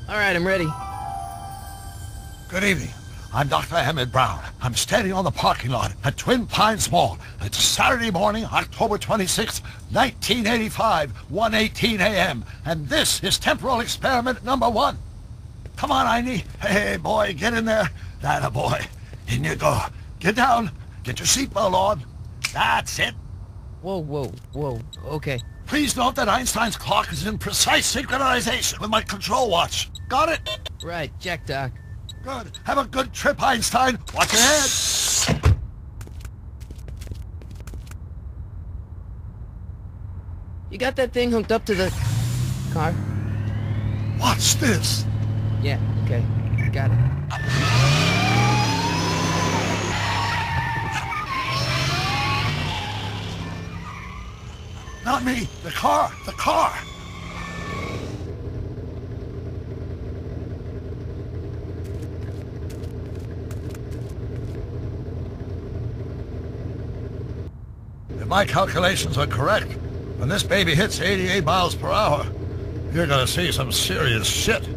All right, I'm ready. Good evening. I'm Dr. Emmett Brown. I'm standing on the parking lot at Twin Pines Mall. It's Saturday morning, October 26th, 1985, 1:18 a.m. And this is temporal experiment number 1. Come on, Einie. Hey, boy, get in there. That a boy. In you go. Get down. Get your seatbelt on. That's it. Whoa, okay. Please note that Einstein's clock is in precise synchronization with my control watch. Got it? Right, check, Doc. Good. Have a good trip, Einstein. Watch your head. You got that thing hooked up to the car? Watch this. Yeah, okay. Got it. Not me. The car. The car. If my calculations are correct, when this baby hits 88 miles per hour, you're gonna see some serious shit.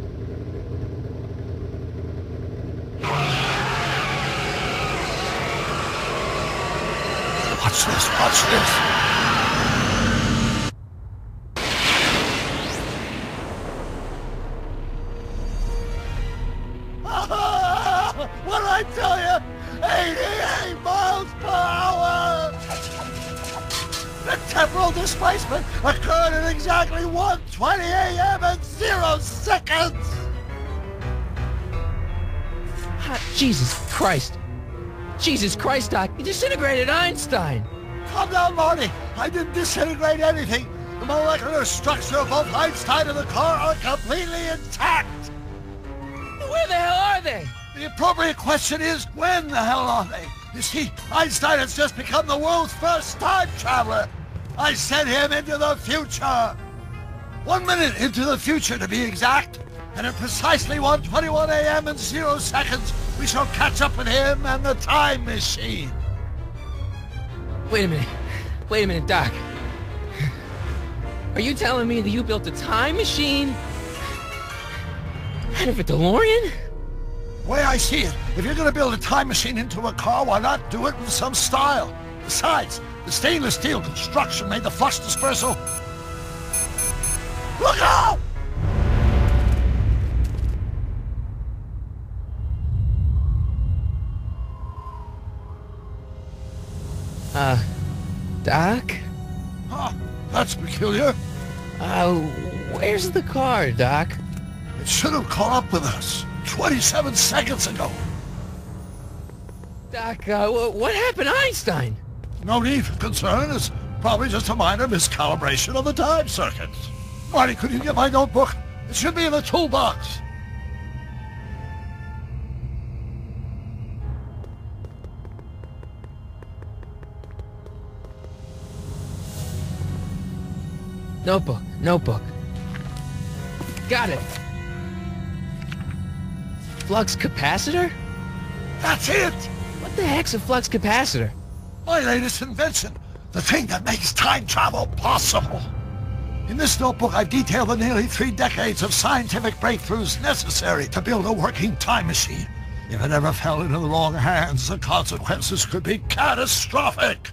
Watch this, watch this. What did I tell you? 88 miles per hour! The temporal displacement occurred at exactly 1:20 a.m. and 0 seconds! Jesus Christ. Jesus Christ, Doc. You disintegrated Einstein. Calm down, Marty. I didn't disintegrate anything. The molecular structure of both Einstein and the car are completely intact. Where the hell are they? The appropriate question is, when the hell are they? You see, Einstein has just become the world's first time traveler. I sent him into the future. 1 minute into the future, to be exact. And at precisely 1:21 a.m. and 0 seconds, we shall catch up with him and the time machine. Wait a minute, Doc. Are you telling me that you built a time machine out of a DeLorean? The way I see it, if you're going to build a time machine into a car, why not do it with some style? Besides, the stainless steel construction made the flux dispersal. Look out! Doc? Huh, that's peculiar. Where's the car, Doc? It should have caught up with us 27 seconds ago. Doc, what happened to Einstein? No need for concern. It's probably just a minor miscalibration of the time circuits. Marty, could you get my notebook? It should be in the toolbox. Notebook. Got it. Flux capacitor? That's it! What the heck's a flux capacitor? My latest invention. The thing that makes time travel possible. In this notebook, I've detailed the nearly 3 decades of scientific breakthroughs necessary to build a working time machine. If it ever fell into the wrong hands, the consequences could be catastrophic.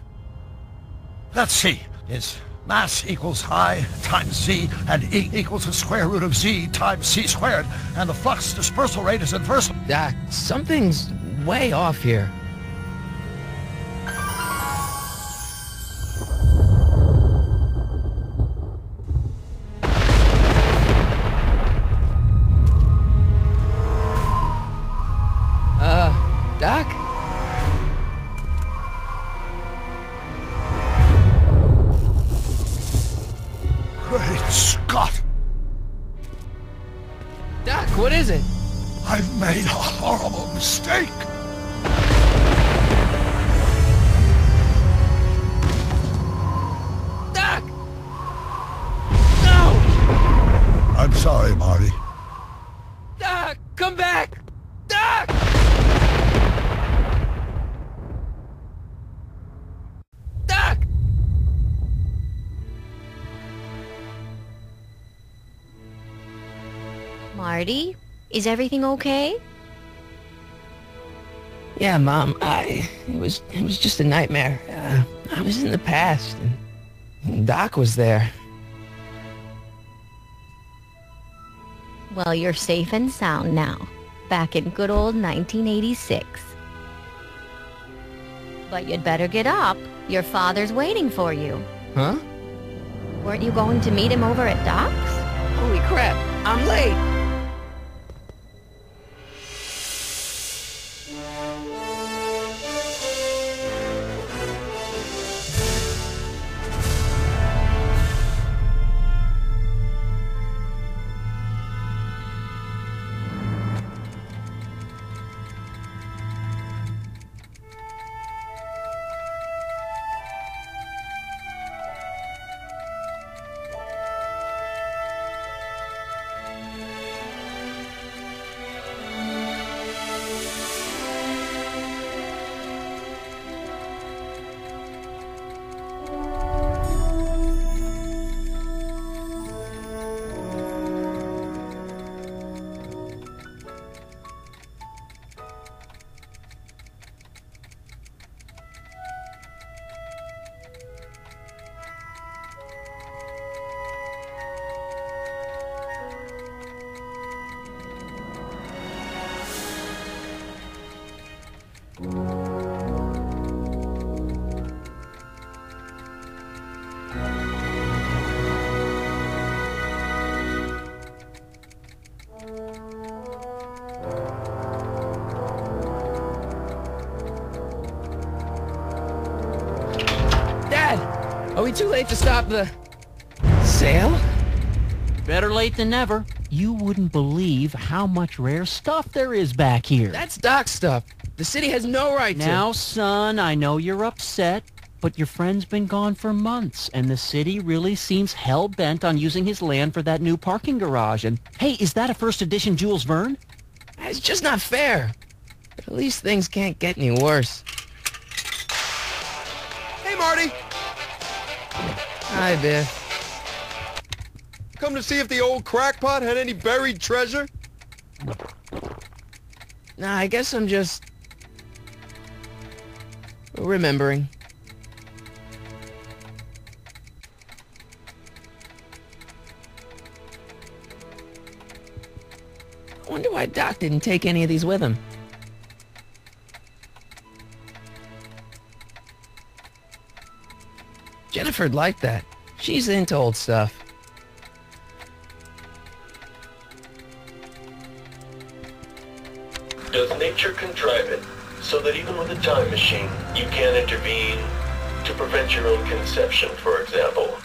Let's see. It's mass equals I times Z, and E equals the square root of Z times C squared, and the flux dispersal rate is inverse. Doc, something's way off here. Doc? Great Scott! Doc, what is it? I've made a horrible mistake! Doc! No! I'm sorry, Marty. Doc, come back! Doc! Doc! My Marty, is everything okay? Yeah, Mom, it was just a nightmare. I was in the past, and Doc was there. Well, you're safe and sound now, back in good old 1986. But you'd better get up. Your father's waiting for you. Huh? Weren't you going to meet him over at Doc's? Holy crap, I'm late! Are we too late to stop the sale? Better late than never. You wouldn't believe how much rare stuff there is back here. That's Doc's stuff. The city has no right to... Now, son, I know you're upset, but your friend's been gone for months, and the city really seems hell-bent on using his land for that new parking garage. And, hey, is that a first edition Jules Verne? It's just not fair. But at least things can't get any worse. Hey, Marty! Hi, Biff. Come to see if the old crackpot had any buried treasure? Nah, I guess I'm just... remembering. I wonder why Doc didn't take any of these with him. Jennifer'd like that. She's into old stuff. Does nature contrive it so that even with a time machine, you can't intervene to prevent your own conception, for example?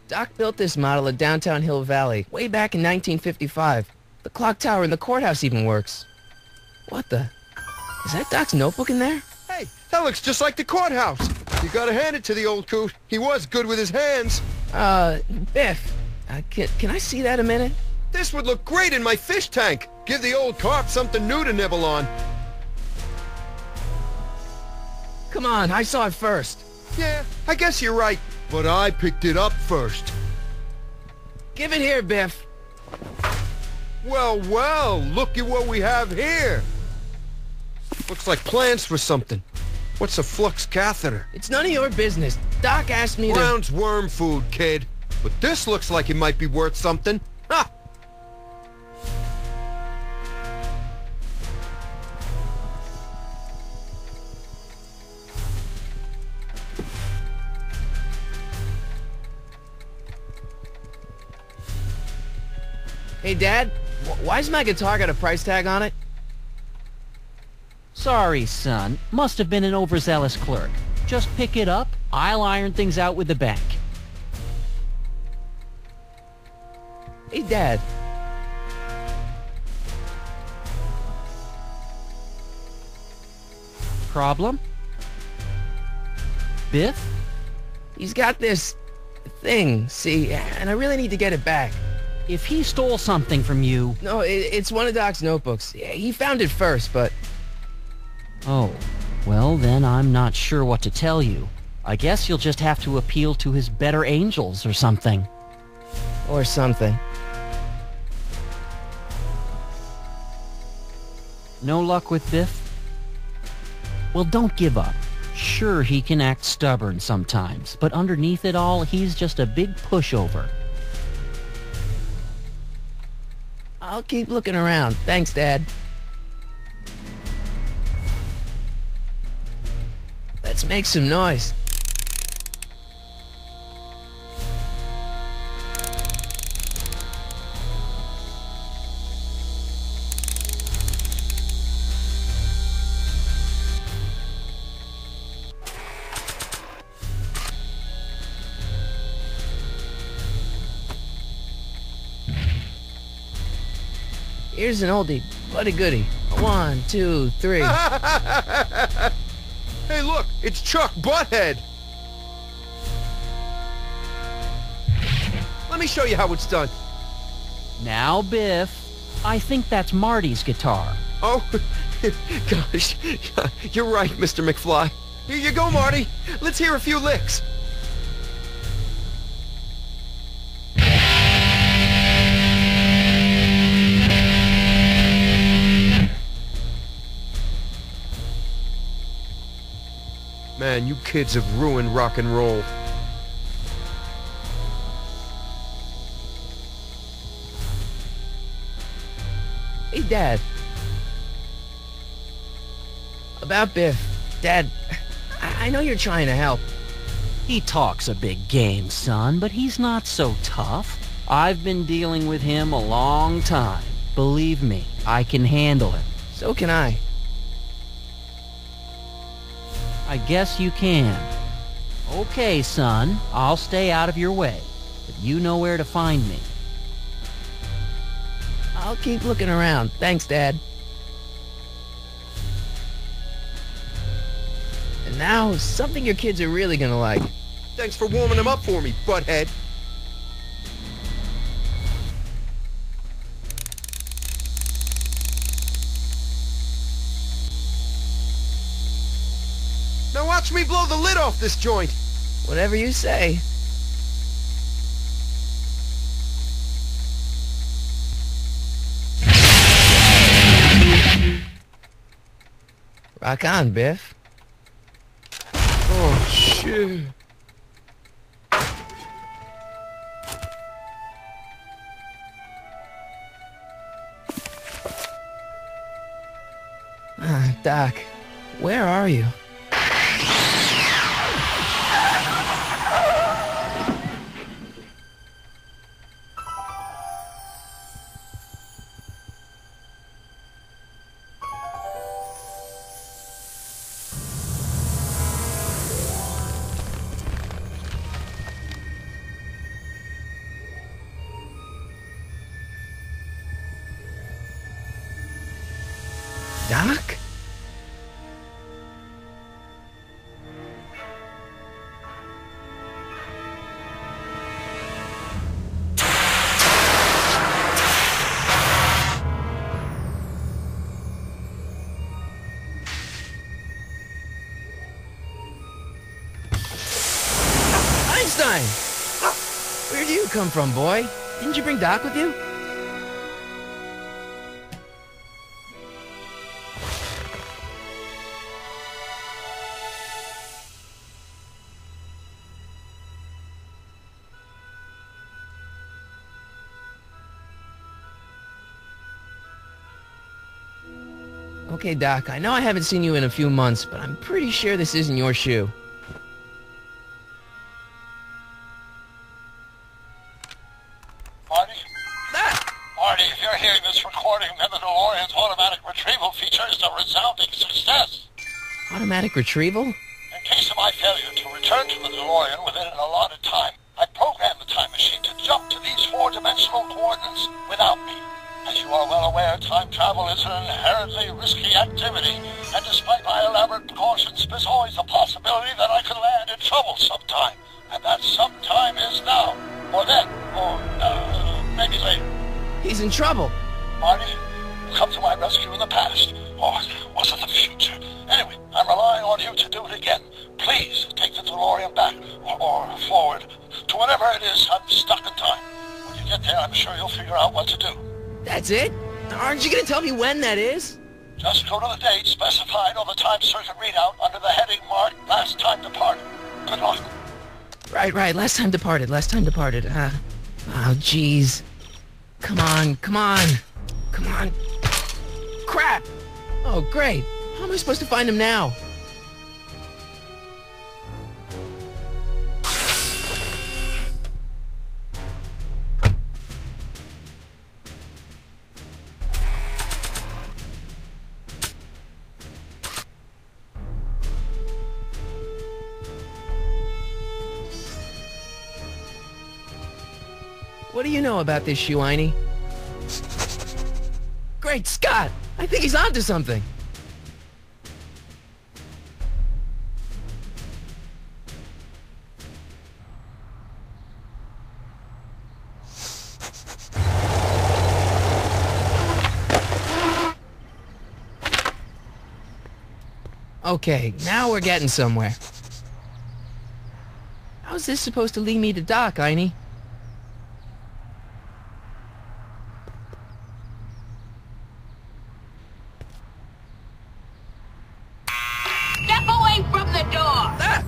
Doc built this model of downtown Hill Valley way back in 1955. The clock tower in the courthouse even works. What the? Is that Doc's notebook in there? Hey, that looks just like the courthouse. You gotta hand it to the old coot. He was good with his hands. Biff, can I see that a minute? This would look great in my fish tank. Give the old carp something new to nibble on. Come on, I saw it first. Yeah, I guess you're right. But I picked it up first. Give it here, Biff. Well, well, look at what we have here. Looks like plans for something. What's a flux catheter? It's none of your business. Doc asked me to... Brown's worm food, kid. But this looks like it might be worth something. Ha! Hey, Dad, why's my guitar got a price tag on it? Sorry, son. Must have been an overzealous clerk. Just pick it up. I'll iron things out with the bank. Hey, Dad. Problem? Biff? He's got this thing, see, and I really need to get it back. If he stole something from you... No, it's one of Doc's notebooks. Yeah, he found it first, but... Oh, well then I'm not sure what to tell you. I guess you'll just have to appeal to his better angels or something. Or something. No luck with Biff? Well, don't give up. Sure, he can act stubborn sometimes, but underneath it all, he's just a big pushover. I'll keep looking around. Thanks, Dad. Let's make some noise. Here's an oldie, but a goodie. 1, 2, 3. Hey, look, it's Chuck Butthead. Let me show you how it's done. Now, Biff, I think that's Marty's guitar. Oh, gosh, you're right, Mr. McFly. Here you go, Marty. Let's hear a few licks. Man, you kids have ruined rock and roll. Hey, Dad. About Biff. Dad, I know you're trying to help. He talks a big game, son, but he's not so tough. I've been dealing with him a long time. Believe me, I can handle him. So can I. I guess you can. Okay, son, I'll stay out of your way, but you know where to find me. I'll keep looking around. Thanks, Dad. And now, something your kids are really gonna like. Thanks for warming them up for me, butthead. Now watch me blow the lid off this joint. Whatever you say. Rock on, Biff. Oh, shit. Doc, where are you? Doc? Einstein! Where'd you come from, boy? Didn't you bring Doc with you? Okay, Doc, I know I haven't seen you in a few months, but I'm pretty sure this isn't your shoe. Marty? Marty, if you're hearing this recording, then the DeLorean's automatic retrieval feature is a resounding success. Automatic retrieval? In case of my failure to return to the DeLorean within an allotted time, I programmed the time machine to jump to these four-dimensional coordinates without me. As you are well aware, time travel is an inherently risky activity, and despite my elaborate precautions, there's always a possibility that I could land in trouble sometime. And that sometime is now, or then, or maybe later. He's in trouble. Marty, you come to my rescue in the past. Or was it the future? Anyway, I'm relying on you to do it again. Please take the DeLorean back, or forward, to whatever it is. I'm stuck in time. When you get there, I'm sure you'll figure out what to do. That's it? Aren't you gonna tell me when that is? Just go to the date specified on the time circuit readout under the heading marked Last Time Departed. Good luck. Right. Last time departed. Oh, jeez. Come on. Crap! Oh, great. How am I supposed to find him now? What do you know about this shoe, Einie? Great Scott! I think he's onto something. Okay, now we're getting somewhere. How's this supposed to lead me to Doc, Einie? Step away from the door! Ah!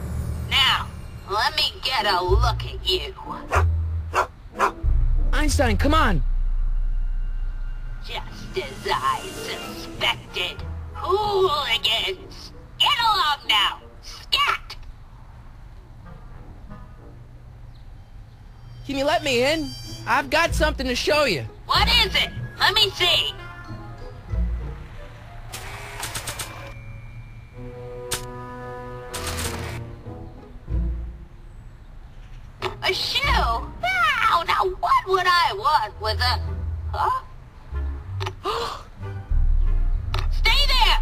Now, let me get a look at you. Einstein, come on! Just as I suspected. Hooligans! Get along now! Scat! Can you let me in? I've got something to show you. What is it? Let me see. A shoe? Now what would I want with a... Huh? Stay there!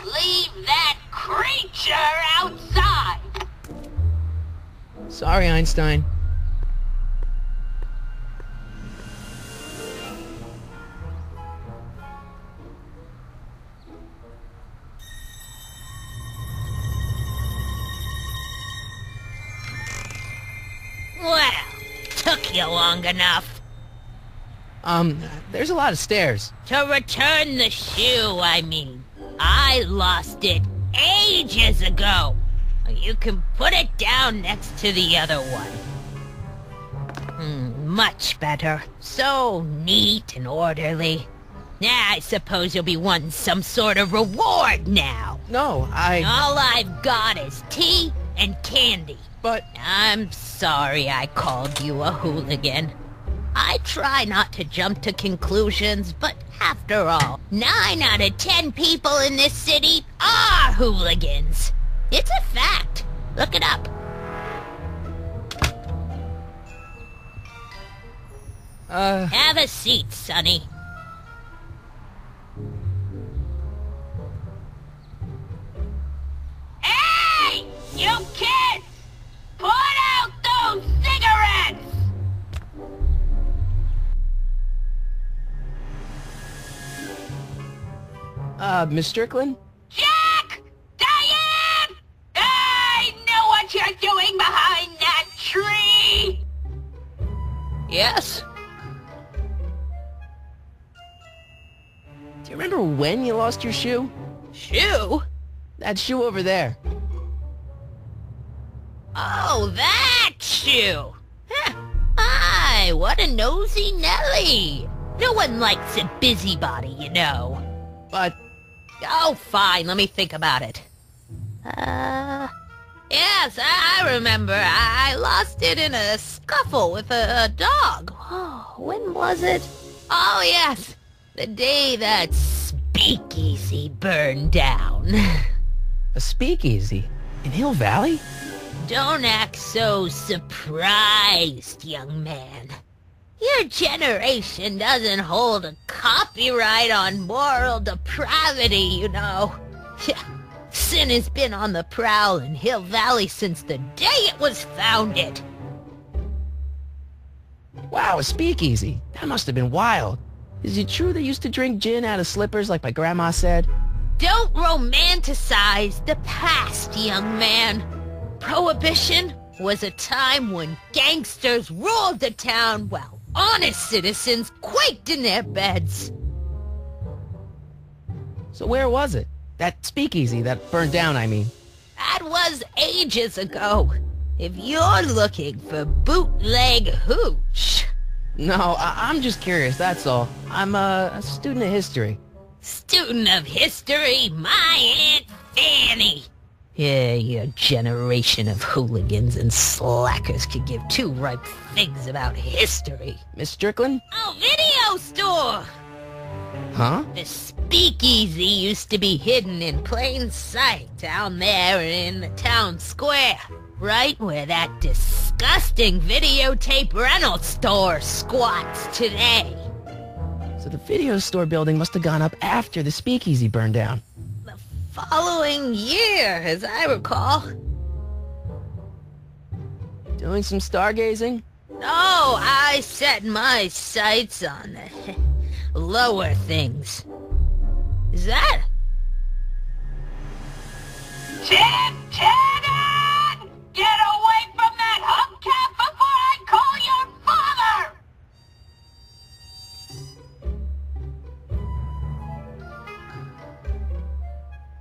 Leave that creature outside! Sorry, Einstein. Well, took you long enough. There's a lot of stairs. To return the shoe, I mean. I lost it ages ago. You can put it down next to the other one. Much better. So neat and orderly. I suppose you'll be wanting some sort of reward now. No, All I've got is tea and candy. But... I'm sorry I called you a hooligan. I try not to jump to conclusions, but after all, 9 out of 10 people in this city are hooligans. It's a fact. Look it up. Have a seat, Sonny. Hey! You kids! Put out those cigarettes! Miss Strickland? Jack! Diane! I know what you're doing behind that tree! Yes? Do you remember when you lost your shoe? Shoe? That shoe over there. Oh, that shoe! Huh. Aye, what a nosy Nelly! No one likes a busybody, you know. But... Oh, fine, let me think about it. Yes, I remember. I lost it in a scuffle with a dog. Oh, when was it? Oh, yes, the day that speakeasy burned down. A speakeasy? In Hill Valley? Don't act so surprised, young man. Your generation doesn't hold a copyright on moral depravity, you know. Sin has been on the prowl in Hill Valley since the day it was founded. Wow, a speakeasy. That must have been wild. Is it true they used to drink gin out of slippers like my grandma said? Don't romanticize the past, young man. Prohibition was a time when gangsters ruled the town while honest citizens quaked in their beds. So where was it? That speakeasy that burned down, I mean. That was ages ago. If you're looking for bootleg hooch... No, I'm just curious, that's all. I'm a student of history. Student of history, my Aunt Fanny. Yeah, your generation of hooligans and slackers could give two ripe figs about history. Miss Strickland? Oh, video store! Huh? The speakeasy used to be hidden in plain sight down there in the town square. Right where that disgusting videotape rental store squats today. So the video store building must have gone up after the speakeasy burned down. The following year, as I recall. Doing some stargazing? No, I set my sights on the lower things. Is that? Tim! Get away from that hubcap before I call your father!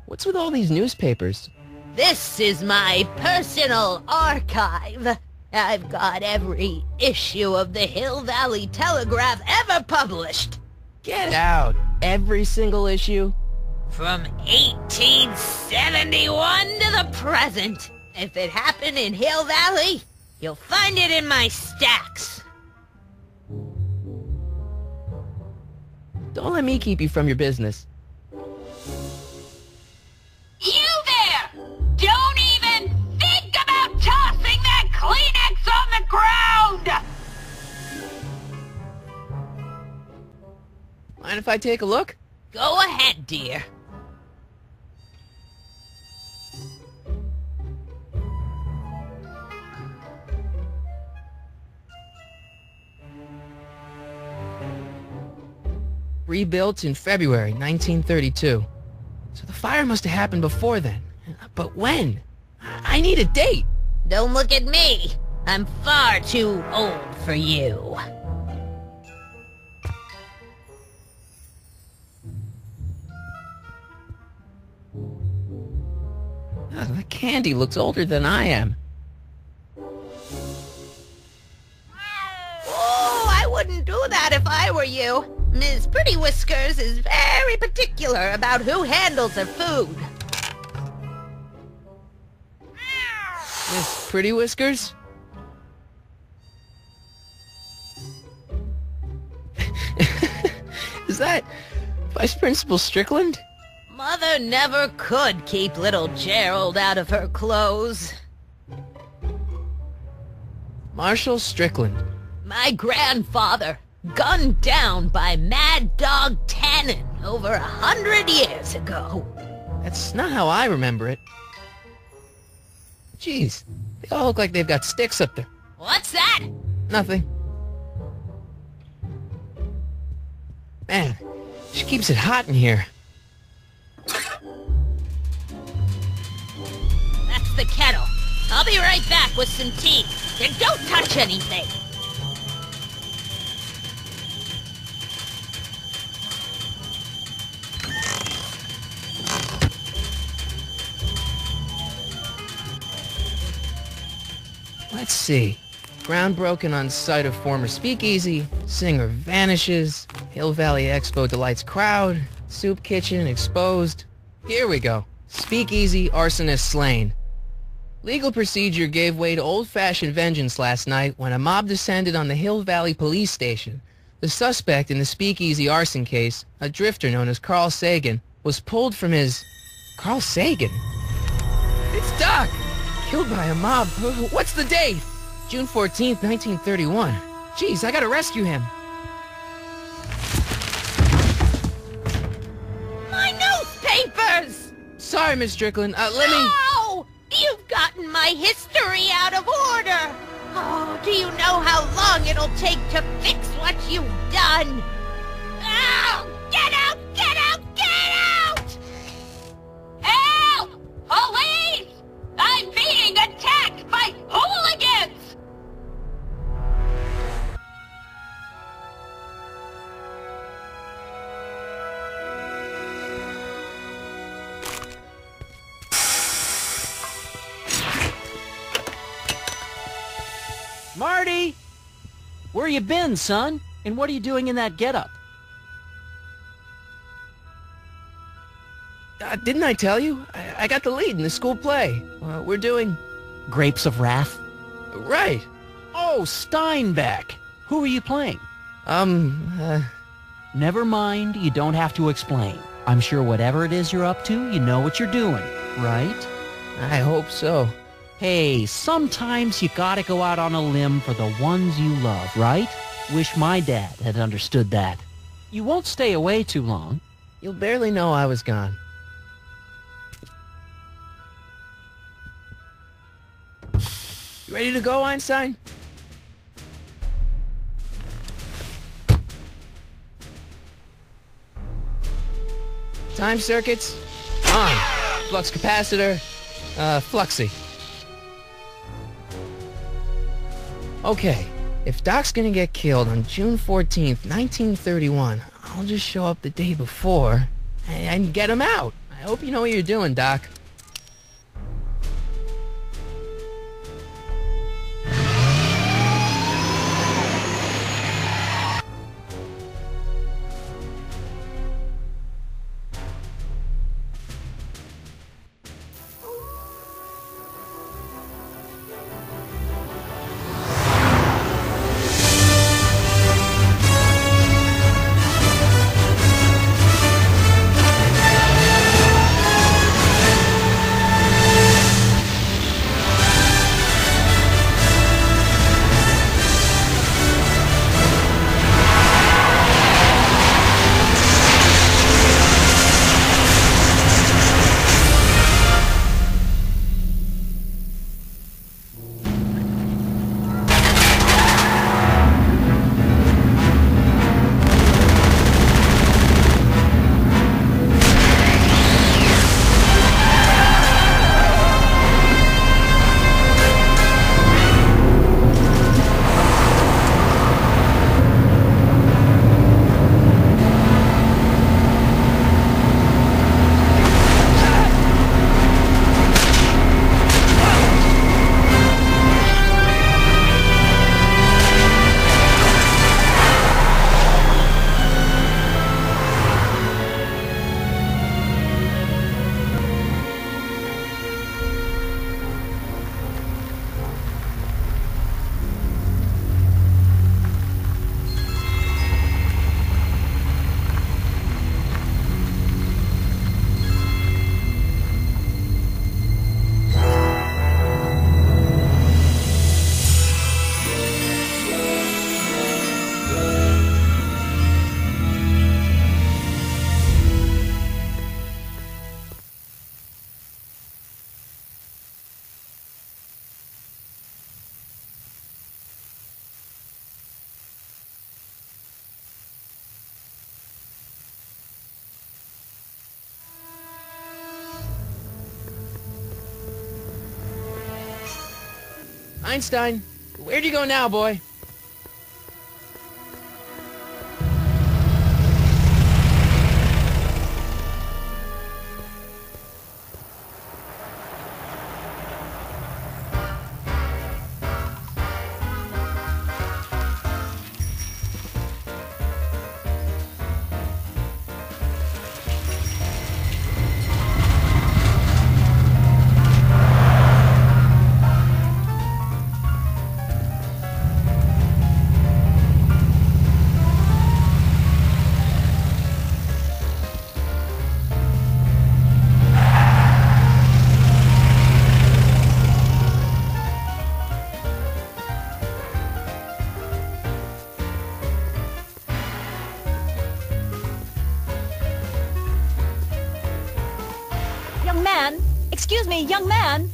What's with all these newspapers? This is my personal archive. I've got every issue of the Hill Valley Telegraph ever published. Get out! Every single issue? From 1871 to the present. If it happened in Hill Valley, you'll find it in my stacks. Don't let me keep you from your business. You there! Don't even think about tossing that Kleenex on the ground! Mind if I take a look? Go ahead, dear. Rebuilt in February 1932. So the fire must have happened before then. But when? I need a date! Don't look at me. I'm far too old for you. The candy looks older than I am. Oh, I wouldn't do that if I were you. Ms. Pretty Whiskers is very particular about who handles her food. Miss Pretty Whiskers? Is that Vice Principal Strickland? Mother never could keep little Gerald out of her clothes. Marshal Strickland. My grandfather, gunned down by Mad Dog Tannen over 100 years ago. That's not how I remember it. Jeez, they all look like they've got sticks up there. What's that? Nothing. Man, she keeps it hot in here. That's the kettle. I'll be right back with some tea. And don't touch anything. Let's see. Ground broken on site of former speakeasy. Singer vanishes. Hill Valley Expo delights crowd. Soup kitchen exposed. Here we go. Speakeasy arsonist slain. Legal procedure gave way to old-fashioned vengeance last night when a mob descended on the Hill Valley police station. The suspect in the speakeasy arson case, a drifter known as Carl Sagan, was pulled from his... Carl Sagan? It's Doc! Killed by a mob. What's the date? June 14th, 1931. Jeez, I gotta rescue him. My newspapers! Sorry, Miss Strickland. Let me... No! You've gotten my history out of order! Oh, do you know how long it'll take to fix what you've done? Oh, get out! Get out! Get out! Help! Police! I'm being attacked by hooligans! Marty! Where you been, son? And what are you doing in that getup? Didn't I tell you? I got the lead in the school play. We're doing... Grapes of Wrath? Right. Oh, Steinbeck! Who are you playing? Never mind, you don't have to explain. I'm sure whatever it is you're up to, you know what you're doing, right? I hope so. Hey, sometimes you gotta go out on a limb for the ones you love, right? Wish my dad had understood that. You won't stay away too long. You'll barely know I was gone. You ready to go, Einstein? Time circuits on. Flux capacitor, fluxy. Okay, if Doc's gonna get killed on June 14th, 1931, I'll just show up the day before and get him out. I hope you know what you're doing, Doc. Einstein, where'd you go now, boy? Excuse me, young man.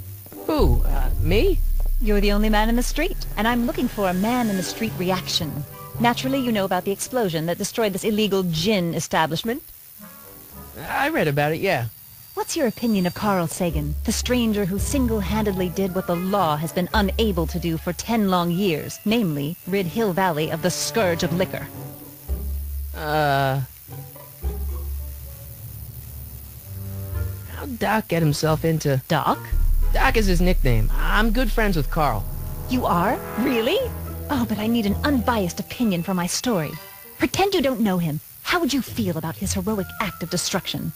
Who, me? You're the only man in the street, and I'm looking for a man-in-the-street reaction. Naturally, you know about the explosion that destroyed this illegal gin establishment. I read about it, yeah. What's your opinion of Carl Sagan, the stranger who single-handedly did what the law has been unable to do for 10 long years, namely, rid Hill Valley of the scourge of liquor? How'd Doc get himself into... Doc? Doc is his nickname. I'm good friends with Carl. You are? Really? Oh, but I need an unbiased opinion for my story. Pretend you don't know him. How would you feel about his heroic act of destruction?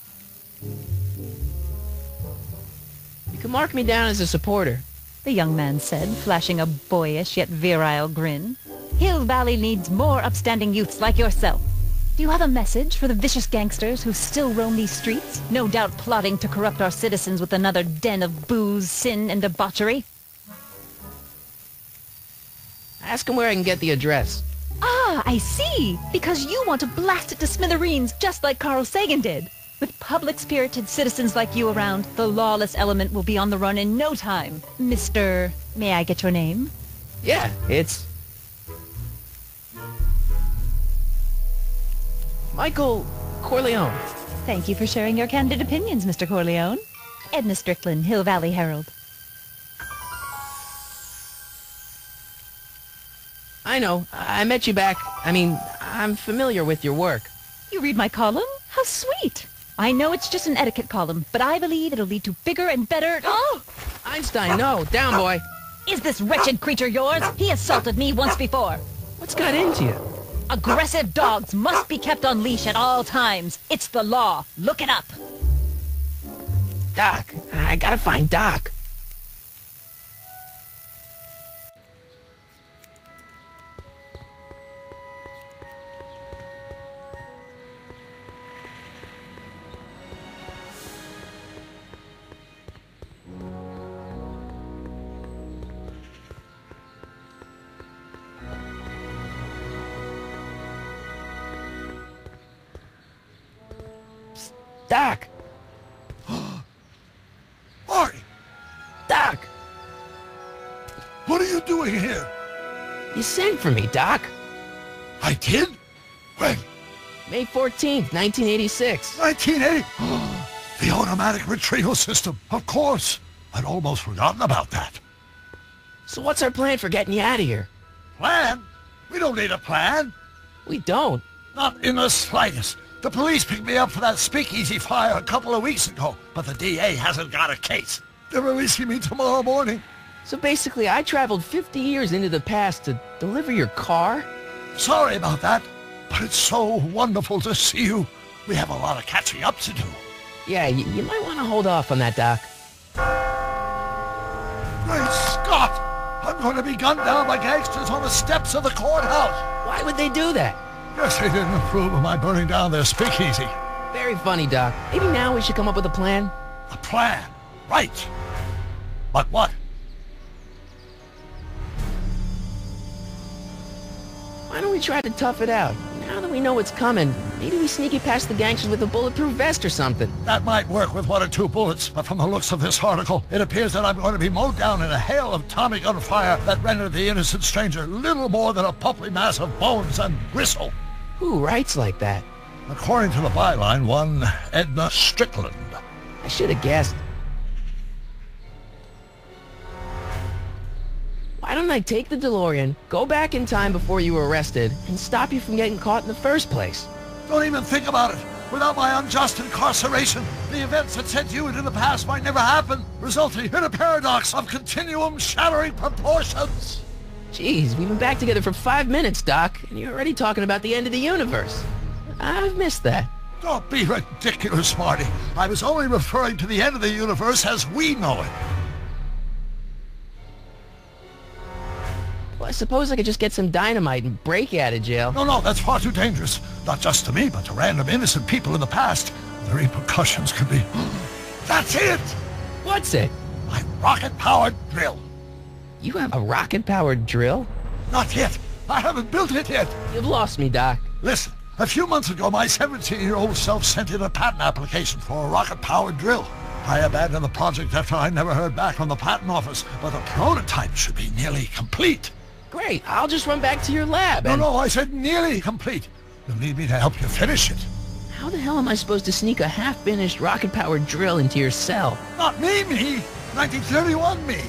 You can mark me down as a supporter. The young man said, flashing a boyish yet virile grin. Hill Valley needs more upstanding youths like yourself. Do you have a message for the vicious gangsters who still roam these streets, no doubt plotting to corrupt our citizens with another den of booze, sin, and debauchery? Ask him where I can get the address. Ah, I see! Because you want to blast it to smithereens just like Carl Sagan did. With public-spirited citizens like you around, the lawless element will be on the run in no time. Mr. May I get your name? Yeah, it's... Michael Corleone. Thank you for sharing your candid opinions, Mr. Corleone. Edna Strickland, Hill Valley Herald. I know. I met you back. I'm familiar with your work. You read my column? How sweet! I know it's just an etiquette column, but I believe it'll lead to bigger and better... Oh! Einstein, no. Down, boy. Is this wretched creature yours? He assaulted me once before. What's got into you? Aggressive dogs must be kept on leash at all times. It's the law. Look it up. Doc. I gotta find Doc. Doc! Marty! Doc! What are you doing here? You sent for me, Doc. I did? When? May 14th, 1986. 1980? The automatic retrieval system. Of course. I'd almost forgotten about that. So what's our plan for getting you out of here? Plan? We don't need a plan. We don't. Not in the slightest. The police picked me up for that speakeasy fire a couple of weeks ago, but the DA hasn't got a case. They're releasing me tomorrow morning. So basically, I traveled 50 years into the past to deliver your car? Sorry about that, but it's so wonderful to see you. We have a lot of catching up to do. Yeah, you might want to hold off on that, Doc. Great Scott! I'm going to be gunned down by gangsters on the steps of the courthouse. Why would they do that? Guess they didn't approve of my burning down their speakeasy. Very funny, Doc. Maybe now we should come up with a plan? A plan? Right. But what? Why don't we try to tough it out? Now that we know what's coming, maybe we sneak it past the gangsters with a bulletproof vest or something. That might work with 1 or 2 bullets, but from the looks of this article, it appears that I'm going to be mowed down in a hail of Tommy gun fire that rendered the innocent stranger little more than a pulpy mass of bones and gristle. Who writes like that? According to the byline, one Edna Strickland. I should have guessed. Why don't I take the DeLorean, go back in time before you were arrested, and stop you from getting caught in the first place? Don't even think about it. Without my unjust incarceration, the events that sent you into the past might never happen, resulting in a paradox of continuum-shattering proportions. Jeez, we've been back together for 5 minutes, Doc, and you're already talking about the end of the universe. I've missed that. Don't be ridiculous, Marty. I was only referring to the end of the universe as we know it. Well, I suppose I could just get some dynamite and break you out of jail. No, that's far too dangerous. Not just to me, but to random innocent people in the past. The repercussions could be... That's it! What's it? My rocket-powered drill. You have a rocket-powered drill? Not yet. I haven't built it yet. You've lost me, Doc. Listen, a few months ago, my 17-year-old self sent in a patent application for a rocket-powered drill. I abandoned the project after I never heard back from the patent office, but the prototype should be nearly complete. Great, I'll just run back to your lab No, and... no, I said nearly complete. You'll need me to help you finish it. How the hell am I supposed to sneak a half-finished rocket-powered drill into your cell? Not me. 1931 me.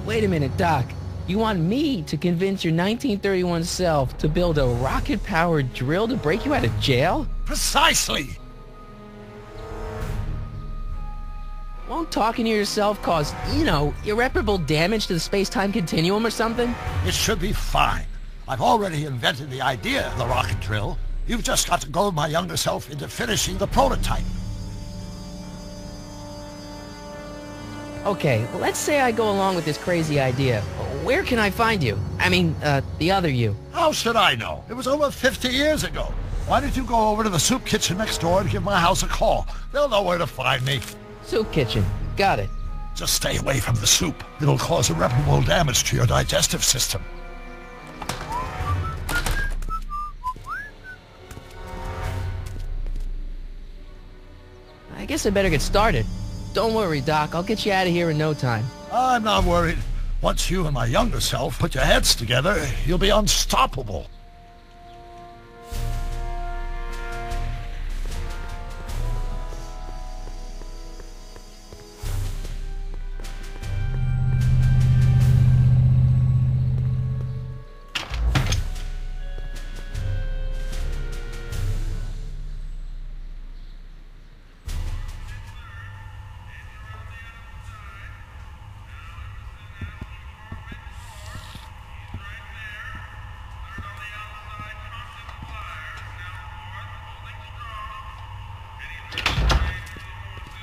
Wait a minute, Doc. You want me to convince your 1931 self to build a rocket-powered drill to break you out of jail? Precisely. Won't talking to yourself cause, irreparable damage to the space-time continuum or something? It should be fine. I've already invented the idea of the rocket drill. You've just got to goad my younger self into finishing the prototype. Okay, well, let's say I go along with this crazy idea. Where can I find you? I mean, the other you. How should I know? It was over 50 years ago. Why don't you go over to the soup kitchen next door and give my house a call? They'll know where to find me. Soup kitchen. Got it. Just stay away from the soup. It'll cause irreparable damage to your digestive system. I guess I better get started. Don't worry, Doc. I'll get you out of here in no time. I'm not worried. Once you and my younger self put your heads together, you'll be unstoppable.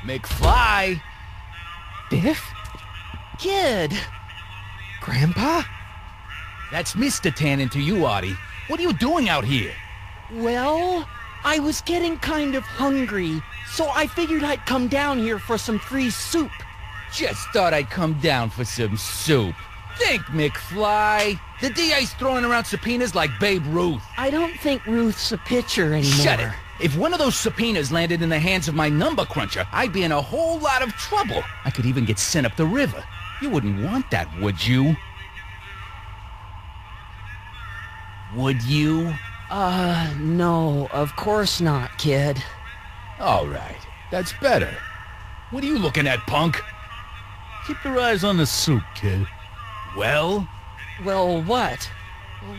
McFly! Biff? Kid! Grandpa? That's Mr. Tannen to you, Artie. What are you doing out here? Well, I was getting kind of hungry, so I figured I'd come down here for some free soup. Just thought I'd come down for some soup. Think, McFly. The DA's throwing around subpoenas like Babe Ruth. I don't think Ruth's a pitcher anymore. Shut it. If one of those subpoenas landed in the hands of my number cruncher, I'd be in a whole lot of trouble. I could even get sent up the river. You wouldn't want that, would you? Would you? No, of course not, kid. All right. That's better. What are you looking at, punk? Keep your eyes on the soup, kid. Well? Well, what?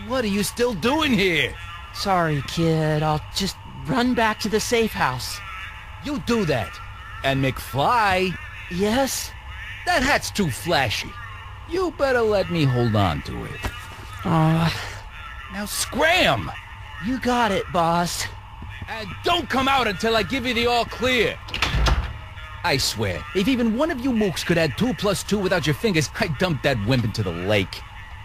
What are you still doing here? Sorry, kid. I'll just run back to the safe house. You do that. And McFly... Yes? That hat's too flashy. You better let me hold on to it. Now scram! You got it, boss. And don't come out until I give you the all clear. I swear, if even one of you mooks could add 2 + 2 without your fingers, I'd dump that wimp into the lake.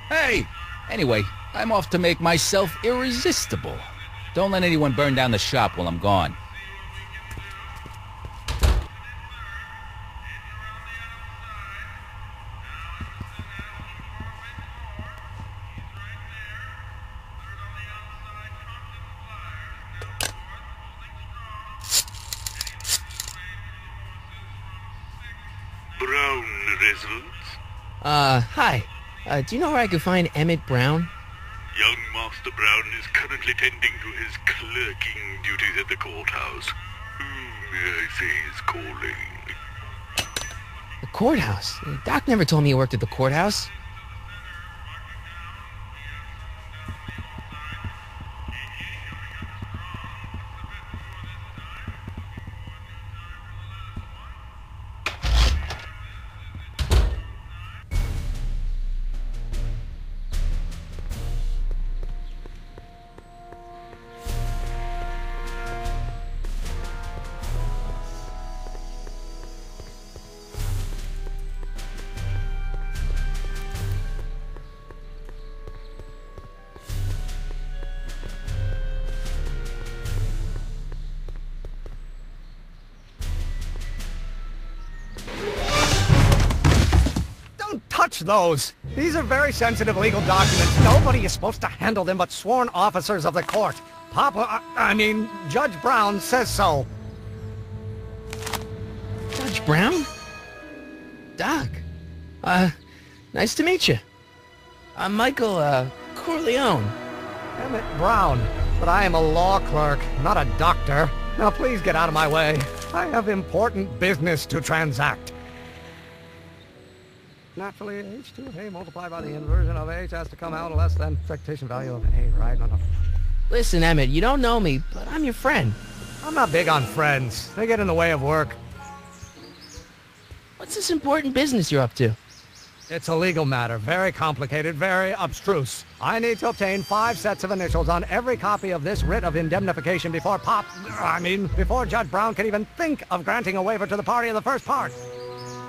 Hey! Anyway, I'm off to make myself irresistible. Don't let anyone burn down the shop while I'm gone. Brown residence? Hi. Do you know where I could find Emmett Brown? Young Master Brown is currently tending to his clerking duties at the courthouse. Who, may I say, is calling? The courthouse? Doc never told me he worked at the courthouse. Touch those. These are very sensitive legal documents. Nobody is supposed to handle them but sworn officers of the court. Judge Brown says so. Judge Brown? Doc. Nice to meet you. I'm Michael, Corleone. Emmett Brown. But I am a law clerk, not a doctor. Now please get out of my way. I have important business to transact. Naturally, H2 of A multiplied by the inversion of H has to come out less than expectation value of A, right? No. Listen, Emmett, you don't know me, but I'm your friend. I'm not big on friends. They get in the way of work. What's this important business you're up to? It's a legal matter. Very complicated, very abstruse. I need to obtain 5 sets of initials on every copy of this writ of indemnification before before Judge Brown can even think of granting a waiver to the party in the first part.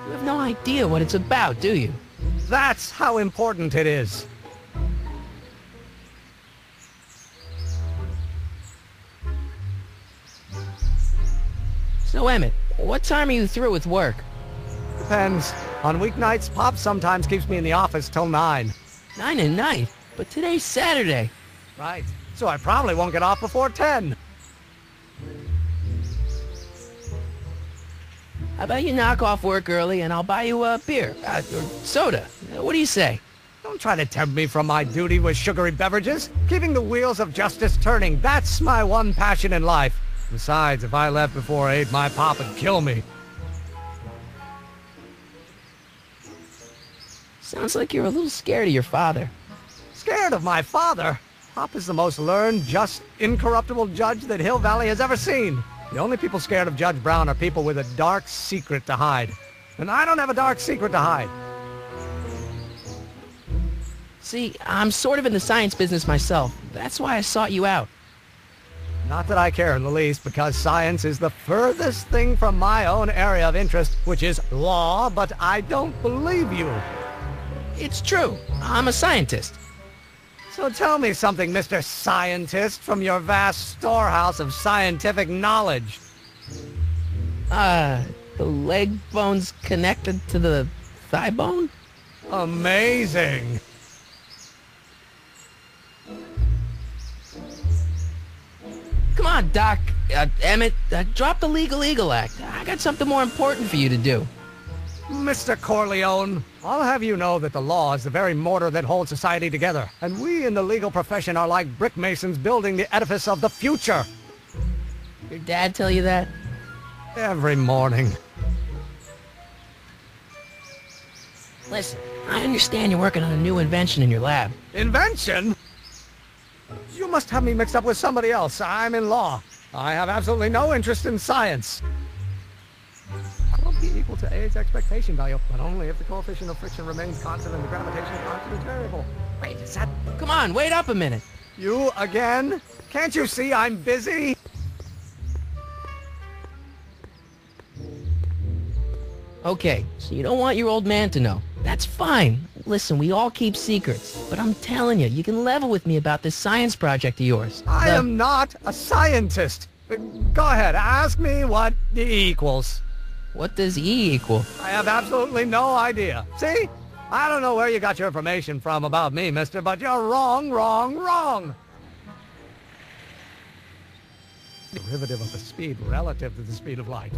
You have no idea what it's about, do you? That's how important it is. So, Emmett, what time are you through with work? Depends. On weeknights, Pop sometimes keeps me in the office till 9. 9 at night? But today's Saturday. Right. So I probably won't get off before 10. How about you knock off work early and I'll buy you a beer, or soda. What do you say? Don't try to tempt me from my duty with sugary beverages. Keeping the wheels of justice turning, that's my one passion in life. Besides, if I left before 8, my Pop would kill me. Sounds like you're a little scared of your father. Scared of my father? Pop is the most learned, just, incorruptible judge that Hill Valley has ever seen. The only people scared of Judge Brown are people with a dark secret to hide. And I don't have a dark secret to hide. See, I'm sort of in the science business myself. That's why I sought you out. Not that I care in the least, because science is the furthest thing from my own area of interest, which is law, but I don't believe you. It's true. I'm a scientist. So tell me something, Mr. Scientist, from your vast storehouse of scientific knowledge. The leg bone's connected to the thigh bone? Amazing. Come on, Doc. Emmett, drop the Legal Eagle Act. I got something more important for you to do. Mr. Corleone, I'll have you know that the law is the very mortar that holds society together, and we in the legal profession are like brick masons building the edifice of the future. Your dad tell you that? Every morning. Listen, I understand you're working on a new invention in your lab. Invention? You must have me mixed up with somebody else. I'm in law. I have absolutely no interest in science. I will be equal to A's expectation value, but only if the coefficient of friction remains constant and the gravitational constant is variable. Wait, is that... Come on, wait up a minute. You again? Can't you see I'm busy? Okay, so you don't want your old man to know. That's fine. Listen, we all keep secrets. But I'm telling you, you can level with me about this science project of yours. I am not a scientist. Go ahead, ask me what E equals. What does E equal? I have absolutely no idea. See? I don't know where you got your information from about me, mister, but you're wrong, wrong, wrong. Derivative of the speed relative to the speed of light.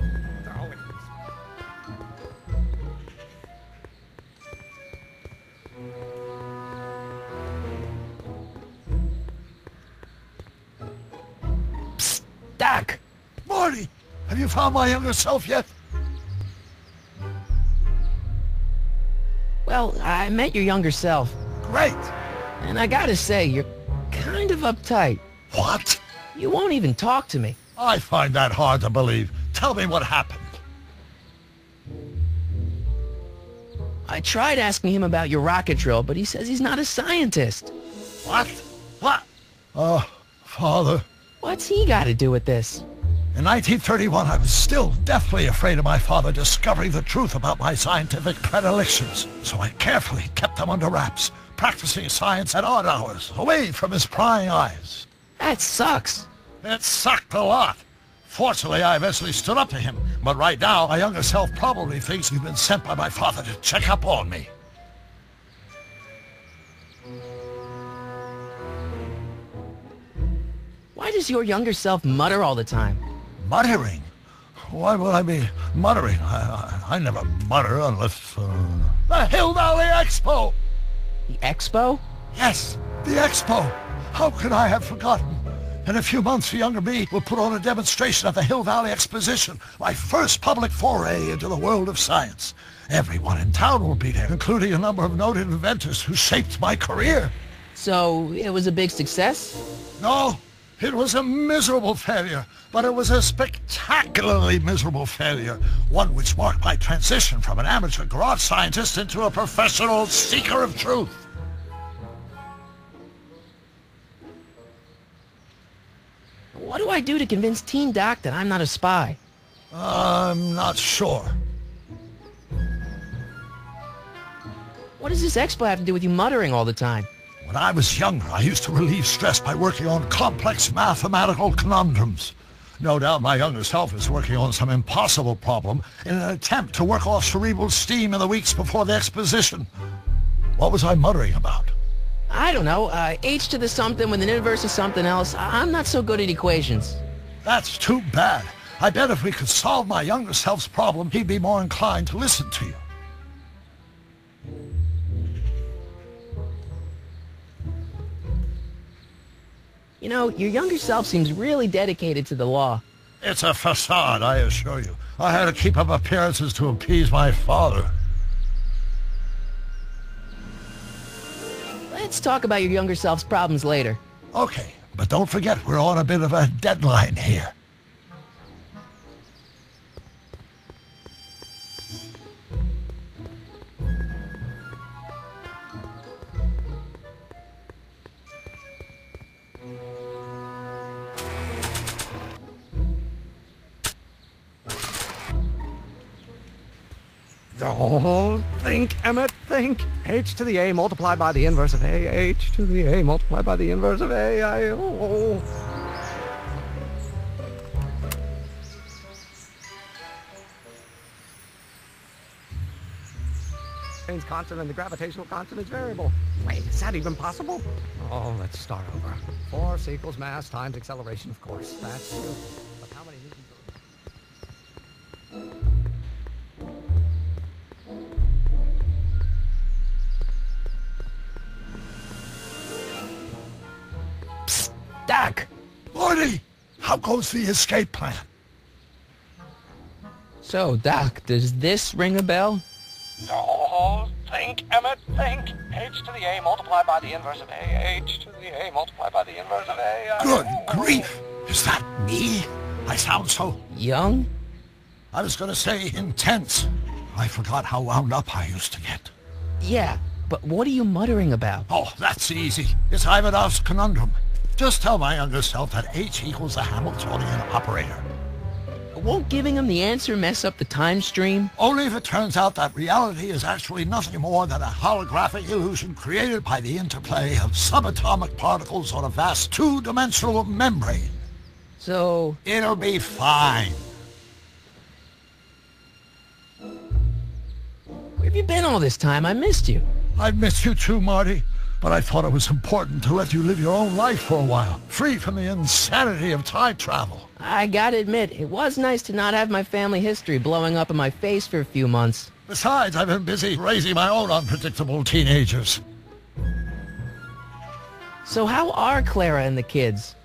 Psst, Doc! Marty, have you found my younger self yet? Well, I met your younger self. Great! And I gotta say, you're kind of uptight. What? You won't even talk to me. I find that hard to believe. Tell me what happened. I tried asking him about your rocket drill, but he says he's not a scientist. What? What? Father. What's he got to do with this? In 1931, I was still deathly afraid of my father discovering the truth about my scientific predilections. So I carefully kept them under wraps, practicing science at odd hours, away from his prying eyes. That sucks. It sucked a lot. Fortunately, I eventually stood up to him, but right now, my younger self probably thinks he's been sent by my father to check up on me. Why does your younger self mutter all the time? Muttering? Why would I be muttering? I never mutter unless The Hill Valley Expo! The expo? Yes, the Expo. How could I have forgotten? In a few months, the younger me will put on a demonstration at the Hill Valley Exposition, my first public foray into the world of science. Everyone in town will be there, including a number of noted inventors who shaped my career. So, it was a big success? No, it was a miserable failure, but it was a spectacularly miserable failure, one which marked my transition from an amateur garage scientist into a professional seeker of truth. What do I do to convince Teen Doc that I'm not a spy? I'm not sure. What does this expo have to do with you muttering all the time? When I was younger, I used to relieve stress by working on complex mathematical conundrums. No doubt my younger self is working on some impossible problem in an attempt to work off cerebral steam in the weeks before the exposition. What was I muttering about? I don't know, h to the something with an inverse of something else. I'm not so good at equations. That's too bad. I bet if we could solve my younger self's problem, he'd be more inclined to listen to you. You know, your younger self seems really dedicated to the law. It's a facade, I assure you. I had to keep up appearances to appease my father. Let's talk about your younger self's problems later. Okay, but don't forget we're on a bit of a deadline here. Oh, think, Emmett, think. H to the A multiplied by the inverse of A. H to the A multiplied by the inverse of A. Einstein's constant and the gravitational constant is variable. Wait, is that even possible? Oh, let's start over. Force equals mass times acceleration, of course. That's true. But how many newtons Doc! Marty! How goes the escape plan? So, Doc, does this ring a bell? Oh, think, Emmett, think. H to the A multiplied by the inverse of A. H to the A multiplied by the inverse of A. Good grief! Is that me? I sound so... Young? I was going to say intense. I forgot how wound up I used to get. Yeah, but what are you muttering about? Oh, that's easy. It's Ivanov's conundrum. Just tell my younger self that H equals the Hamiltonian operator. Won't giving him the answer mess up the time stream? Only if it turns out that reality is actually nothing more than a holographic illusion created by the interplay of subatomic particles on a vast two-dimensional membrane. So... It'll be fine. Where have you been all this time? I missed you. I've missed you too, Marty. But I thought it was important to let you live your own life for a while, free from the insanity of time travel. I gotta admit, it was nice to not have my family history blowing up in my face for a few months. Besides, I've been busy raising my own unpredictable teenagers. So how are Clara and the kids?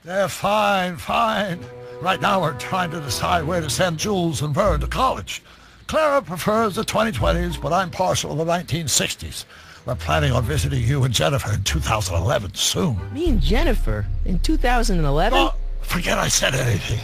They're fine, fine. Right now we're trying to decide where to send Jules and Vern to college. Clara prefers the 2020s, but I'm partial to the 1960s. We're planning on visiting you and Jennifer in 2011 soon. Me and Jennifer? In 2011? Oh, forget I said anything.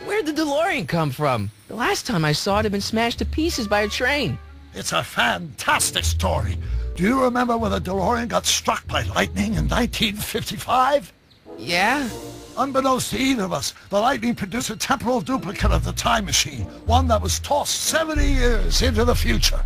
Where'd the DeLorean come from? The last time I saw it had been smashed to pieces by a train. It's a fantastic story. Do you remember when the DeLorean got struck by lightning in 1955? Yeah? Unbeknownst to either of us, the lightning produced a temporal duplicate of the time machine, one that was tossed 70 years into the future.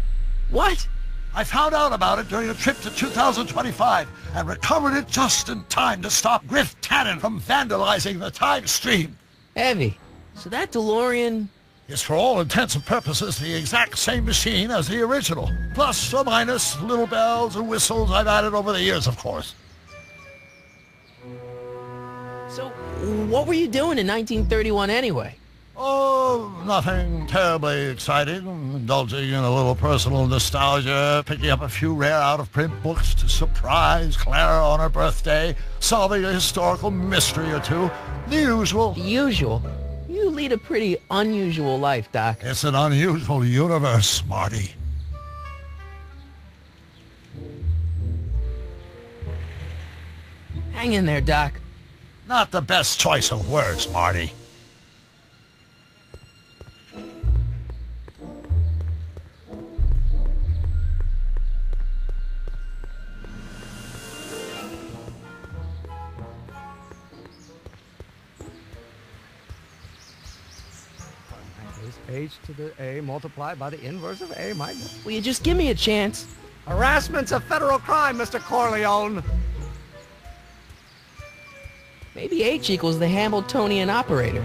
What? I found out about it during a trip to 2025 and recovered it just in time to stop Griff Tannen from vandalizing the time stream. Heavy. So that DeLorean... is for all intents and purposes the exact same machine as the original. Plus or minus little bells and whistles I've added over the years, of course. So, what were you doing in 1931 anyway? Oh, nothing terribly exciting. Indulging in a little personal nostalgia, picking up a few rare out-of-print books to surprise Clara on her birthday, solving a historical mystery or two. The usual. The usual? You lead a pretty unusual life, Doc. It's an unusual universe, Marty. Hang in there, Doc. Not the best choice of words, Marty. H to the A multiplied by the inverse of A minus. Will you just give me a chance? Harassment's a federal crime, Mr. Corleone. Maybe H equals the Hamiltonian operator.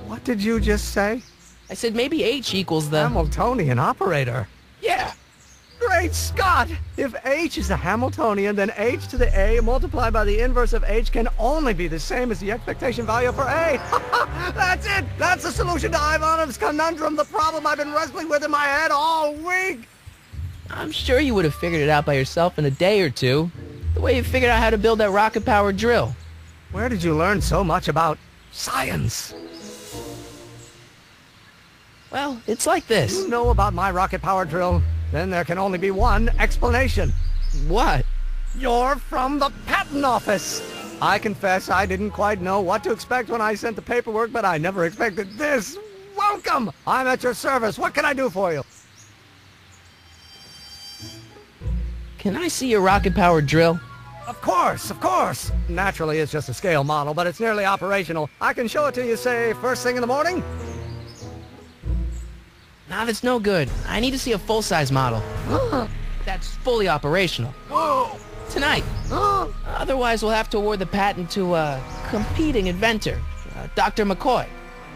What did you just say? I said maybe H equals the... Hamiltonian operator? Yeah. Great Scott! If H is the Hamiltonian, then H to the A multiplied by the inverse of H can only be the same as the expectation value for A. That's it! That's the solution to Ivanov's conundrum, the problem I've been wrestling with in my head all week! I'm sure you would have figured it out by yourself in a day or two. The way you figured out how to build that rocket-powered drill. Where did you learn so much about science? Well, it's like this. You know about my rocket-powered drill? Then there can only be one explanation. What? You're from the patent office. I confess I didn't quite know what to expect when I sent the paperwork, but I never expected this. Welcome! I'm at your service. What can I do for you? Can I see your rocket-powered drill? Of course, of course. Naturally, it's just a scale model, but it's nearly operational. I can show it to you, say, first thing in the morning. Nah, that's no good. I need to see a full-size model. That's fully operational. Tonight. Otherwise, we'll have to award the patent to a competing inventor, Dr. McCoy.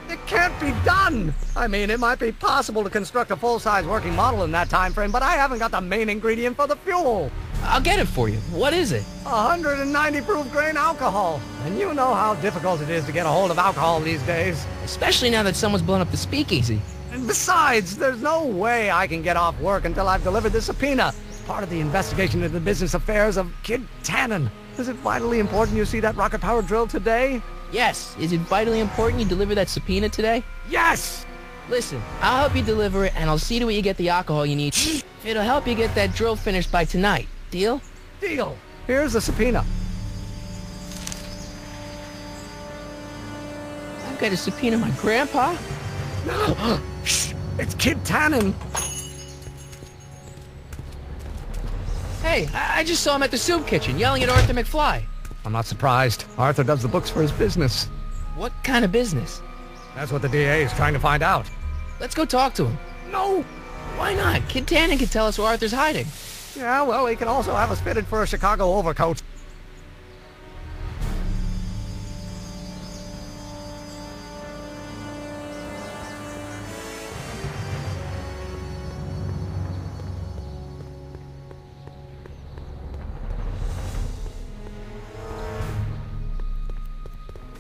It can't be done! I mean, it might be possible to construct a full-size working model in that time frame, but I haven't got the main ingredient for the fuel. I'll get it for you. What is it? 190 proof grain alcohol. And you know how difficult it is to get a hold of alcohol these days. Especially now that someone's blown up the speakeasy. And besides, there's no way I can get off work until I've delivered the subpoena. It's part of the investigation into the business affairs of Kid Tannen. Is it vitally important you see that rocket-powered drill today? Yes. Is it vitally important you deliver that subpoena today? Yes! Listen, I'll help you deliver it, and I'll see to it you get the alcohol you need. It'll help you get that drill finished by tonight. Deal? Deal. Here's the subpoena. I've got to subpoena my grandpa? Shh! It's Kid Tannen. Hey, I just saw him at the soup kitchen yelling at Arthur McFly. I'm not surprised. Arthur does the books for his business. What kind of business? That's what the DA is trying to find out. Let's go talk to him. No! Why not? Kid Tannen can tell us where Arthur's hiding. Yeah, well, he can also have us fitted for a Chicago overcoat.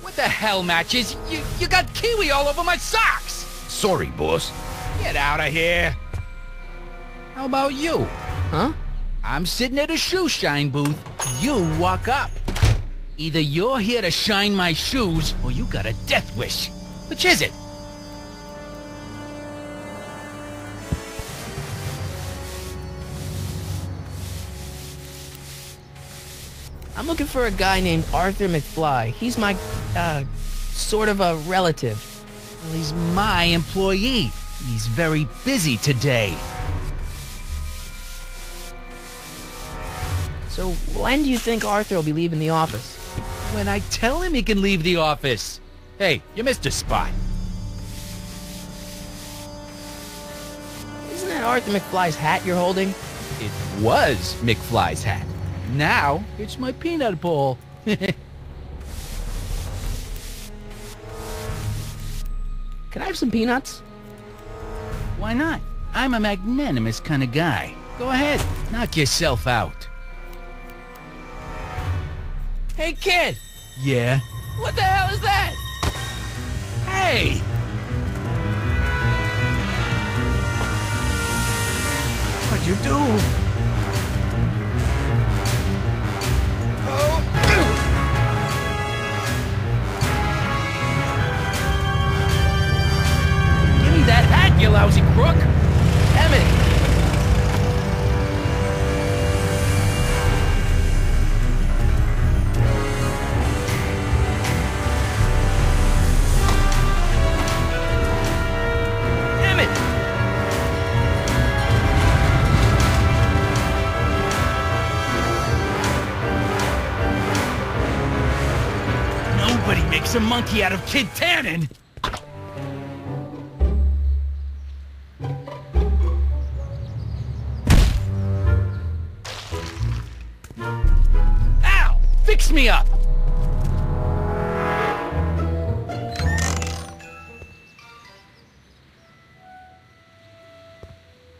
What the hell, Matches? You got kiwi all over my socks! Sorry, boss. Get out of here. How about you? Huh? I'm sitting at a shoe shine booth. You walk up. Either you're here to shine my shoes, or you got a death wish. Which is it? I'm looking for a guy named Arthur McFly. He's my, sort of a relative. Well, he's my employee. He's very busy today. So when do you think Arthur will be leaving the office? When I tell him he can leave the office. Hey, you missed a spot. Isn't that Arthur McFly's hat you're holding? It was McFly's hat. Now, it's my peanut bowl. Can I have some peanuts? Why not? I'm a magnanimous kind of guy. Go ahead, knock yourself out. Hey, kid! Yeah? What the hell is that? Hey! move! Give me that hat, you lousy crook! Emmett! Nobody makes a monkey out of Kid Tannen! Ow! Fix me up!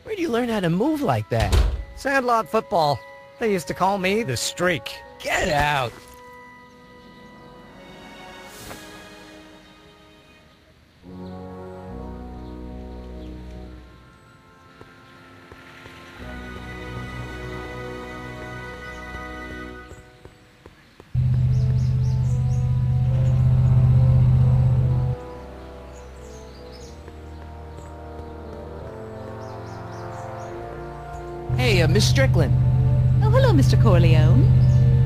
Where'd you learn how to move like that? Sandlot football. They used to call me the Streak. Get out! Hey, Miss Strickland. Oh, hello, Mr. Corleone.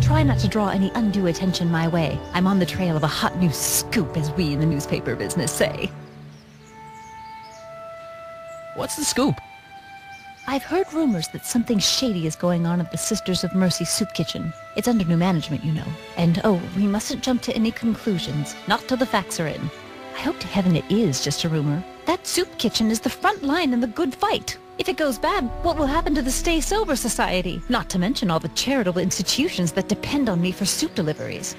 Try not to draw any undue attention my way. I'm on the trail of a hot new scoop, as we in the newspaper business say. What's the scoop? I've heard rumors that something shady is going on at the Sisters of Mercy soup kitchen. It's under new management, you know. And, oh, we mustn't jump to any conclusions. Not till the facts are in. I hope to heaven it is just a rumor. That soup kitchen is the front line in the good fight. If it goes bad, what will happen to the Stay Sober Society? Not to mention all the charitable institutions that depend on me for soup deliveries.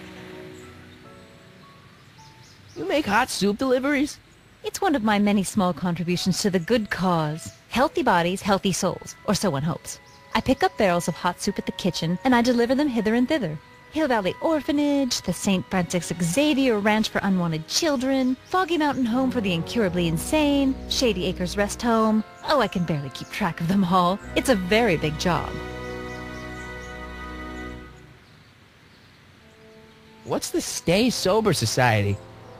You make hot soup deliveries? It's one of my many small contributions to the good cause. Healthy bodies, healthy souls, or so one hopes. I pick up barrels of hot soup at the kitchen, and I deliver them hither and thither. Hill Valley Orphanage, the St. Francis Xavier Ranch for Unwanted Children, Foggy Mountain Home for the Incurably Insane, Shady Acres Rest Home. Oh, I can barely keep track of them all. It's a very big job. What's the Stay Sober Society?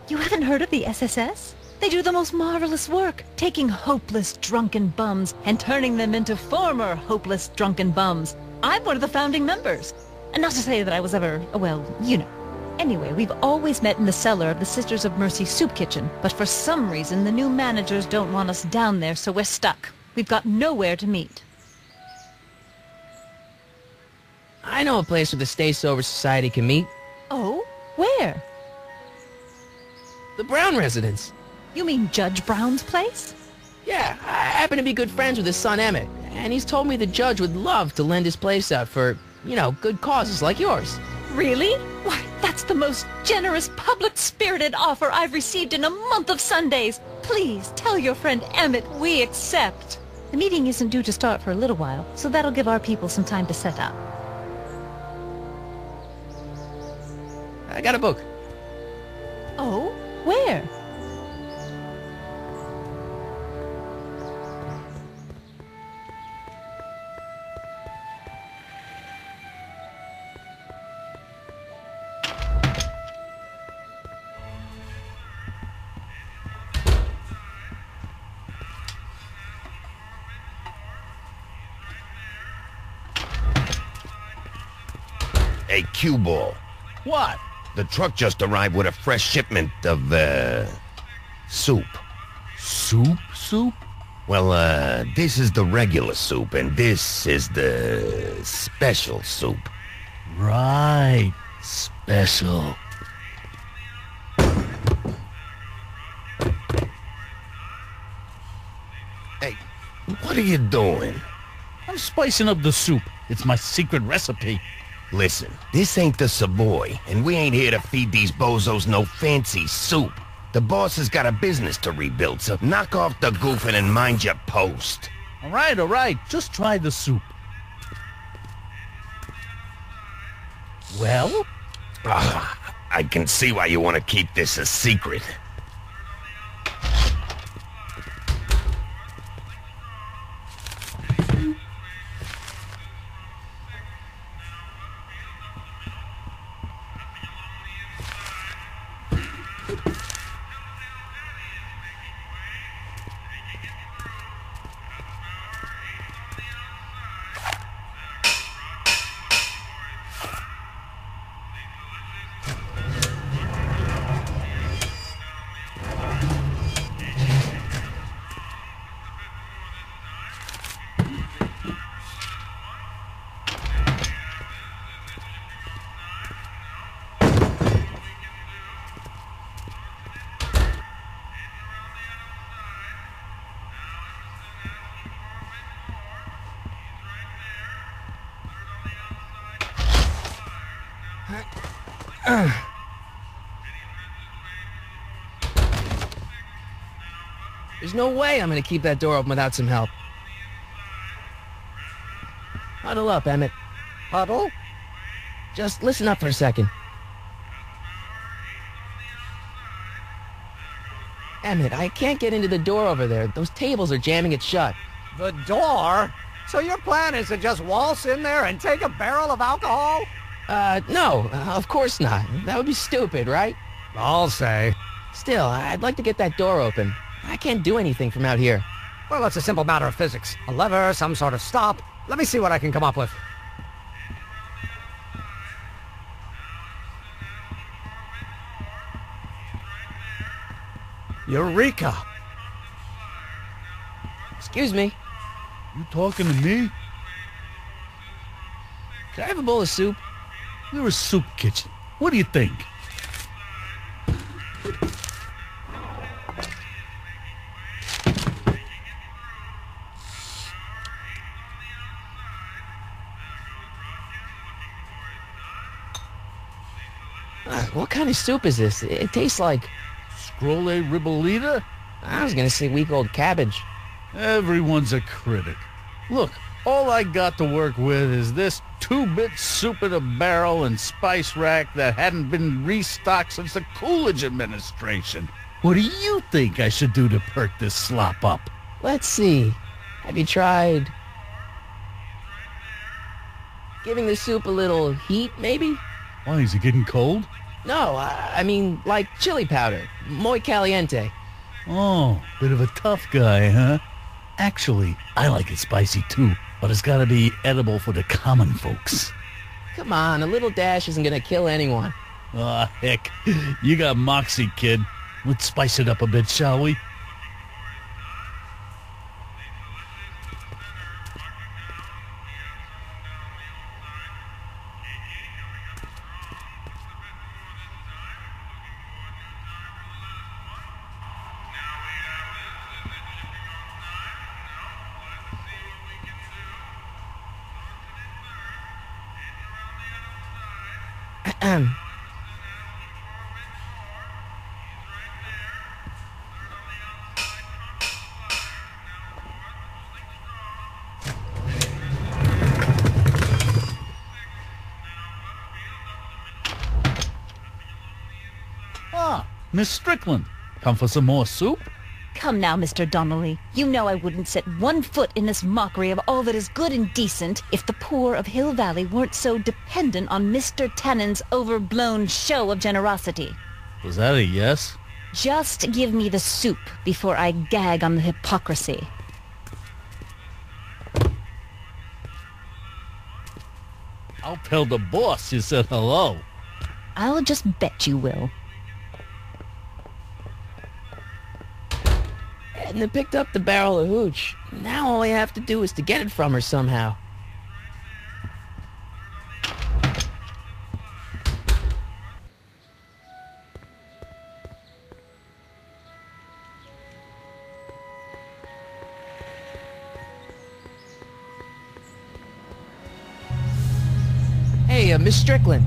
You haven't heard of the SSS? They do the most marvelous work, taking hopeless drunken bums and turning them into former hopeless drunken bums. I'm one of the founding members. And not to say that I was ever, well, you know. Anyway, we've always met in the cellar of the Sisters of Mercy soup kitchen, but for some reason the new managers don't want us down there, so we're stuck. We've got nowhere to meet. I know a place where the Stay Sober Society can meet. Oh? Where? The Brown residence. You mean Judge Brown's place? Yeah, I happen to be good friends with his son Emmett, and he's told me the judge would love to lend his place out for, you know, good causes like yours. Really? Why, that's the most generous, public-spirited offer I've received in a month of Sundays. Please, tell your friend Emmett we accept. The meeting isn't due to start for a little while, so that'll give our people some time to set up. I got a book. Oh? Where? Hey, cue ball. What? The truck just arrived with a fresh shipment of, soup. Soup? Well, this is the regular soup, and this is the special soup. Right. Special. Hey, what are you doing? I'm spicing up the soup. It's my secret recipe. Listen, this ain't the Savoy, and we ain't here to feed these bozos no fancy soup. The boss has got a business to rebuild, so knock off the goofing and mind your post. All right. Just try the soup. Well? I can see why you want to keep this a secret. There's no way I'm gonna keep that door open without some help. Huddle up, Emmett. Huddle? Just listen up for a second. Emmett, I can't get into the door over there. Those tables are jamming it shut. The door? So your plan is to just waltz in there and take a barrel of alcohol? No, of course not. That would be stupid, right? I'll say. Still, I'd like to get that door open. I can't do anything from out here. Well, it's a simple matter of physics. A lever, some sort of stop. Let me see what I can come up with. Eureka! Excuse me. You talking to me? Could I have a bowl of soup? We're a soup kitchen. What do you think? What kind of soup is this? It tastes like... Scrolle ribollita? I was gonna say week-old cabbage. Everyone's a critic. Look, all I got to work with is this 2-bit soup in a barrel and spice rack that hadn't been restocked since the Coolidge administration. What do you think I should do to perk this slop up? Let's see. Have you tried... giving the soup a little heat, maybe? Why, is it getting cold? No, I mean, like chili powder. Muy caliente. Oh, bit of a tough guy, huh? Actually, I like it spicy too, but it's gotta be edible for the common folks. Come on, a little dash isn't gonna kill anyone. Ah, heck. You got moxie, kid. Let's spice it up a bit, shall we? Ah, Miss Strickland. Come for some more soup? Come now, Mr. Donnelly. You know I wouldn't set one foot in this mockery of all that is good and decent if the poor of Hill Valley weren't so dependent on Mr. Tannen's overblown show of generosity. Was that a yes? Just give me the soup before I gag on the hypocrisy. I'll tell the boss you said hello. I'll just bet you will. Edna picked up the barrel of hooch. Now all I have to do is to get it from her somehow. Hey, Miss Strickland.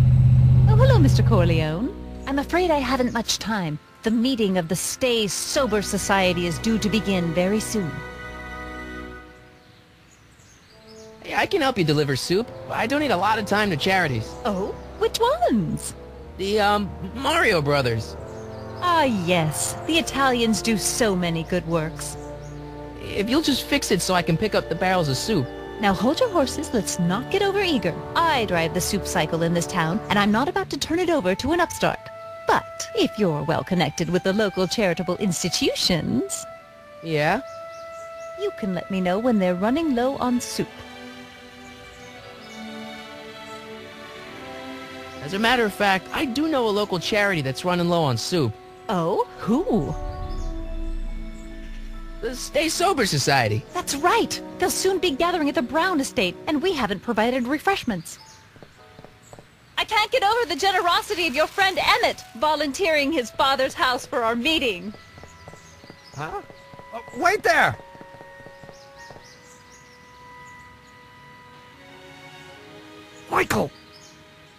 Oh, hello, Mr. Corleone. I'm afraid I haven't much time. The meeting of the Stay Sober Society is due to begin very soon. Hey, I can help you deliver soup. I donate a lot of time to charities. Oh? Which ones? The, Mario Brothers. Ah, yes. The Italians do so many good works. If you'll just fix it so I can pick up the barrels of soup. Now hold your horses, let's not get over-eager. I drive the soup cycle in this town, and I'm not about to turn it over to an upstart. But if you're well connected with the local charitable institutions... Yeah? You can let me know when they're running low on soup. As a matter of fact, I do know a local charity that's running low on soup. Oh? Who? The Stay Sober Society. That's right! They'll soon be gathering at the Brown estate, and we haven't provided refreshments. I can't get over the generosity of your friend Emmett, volunteering his father's house for our meeting. Huh? Wait there! Michael!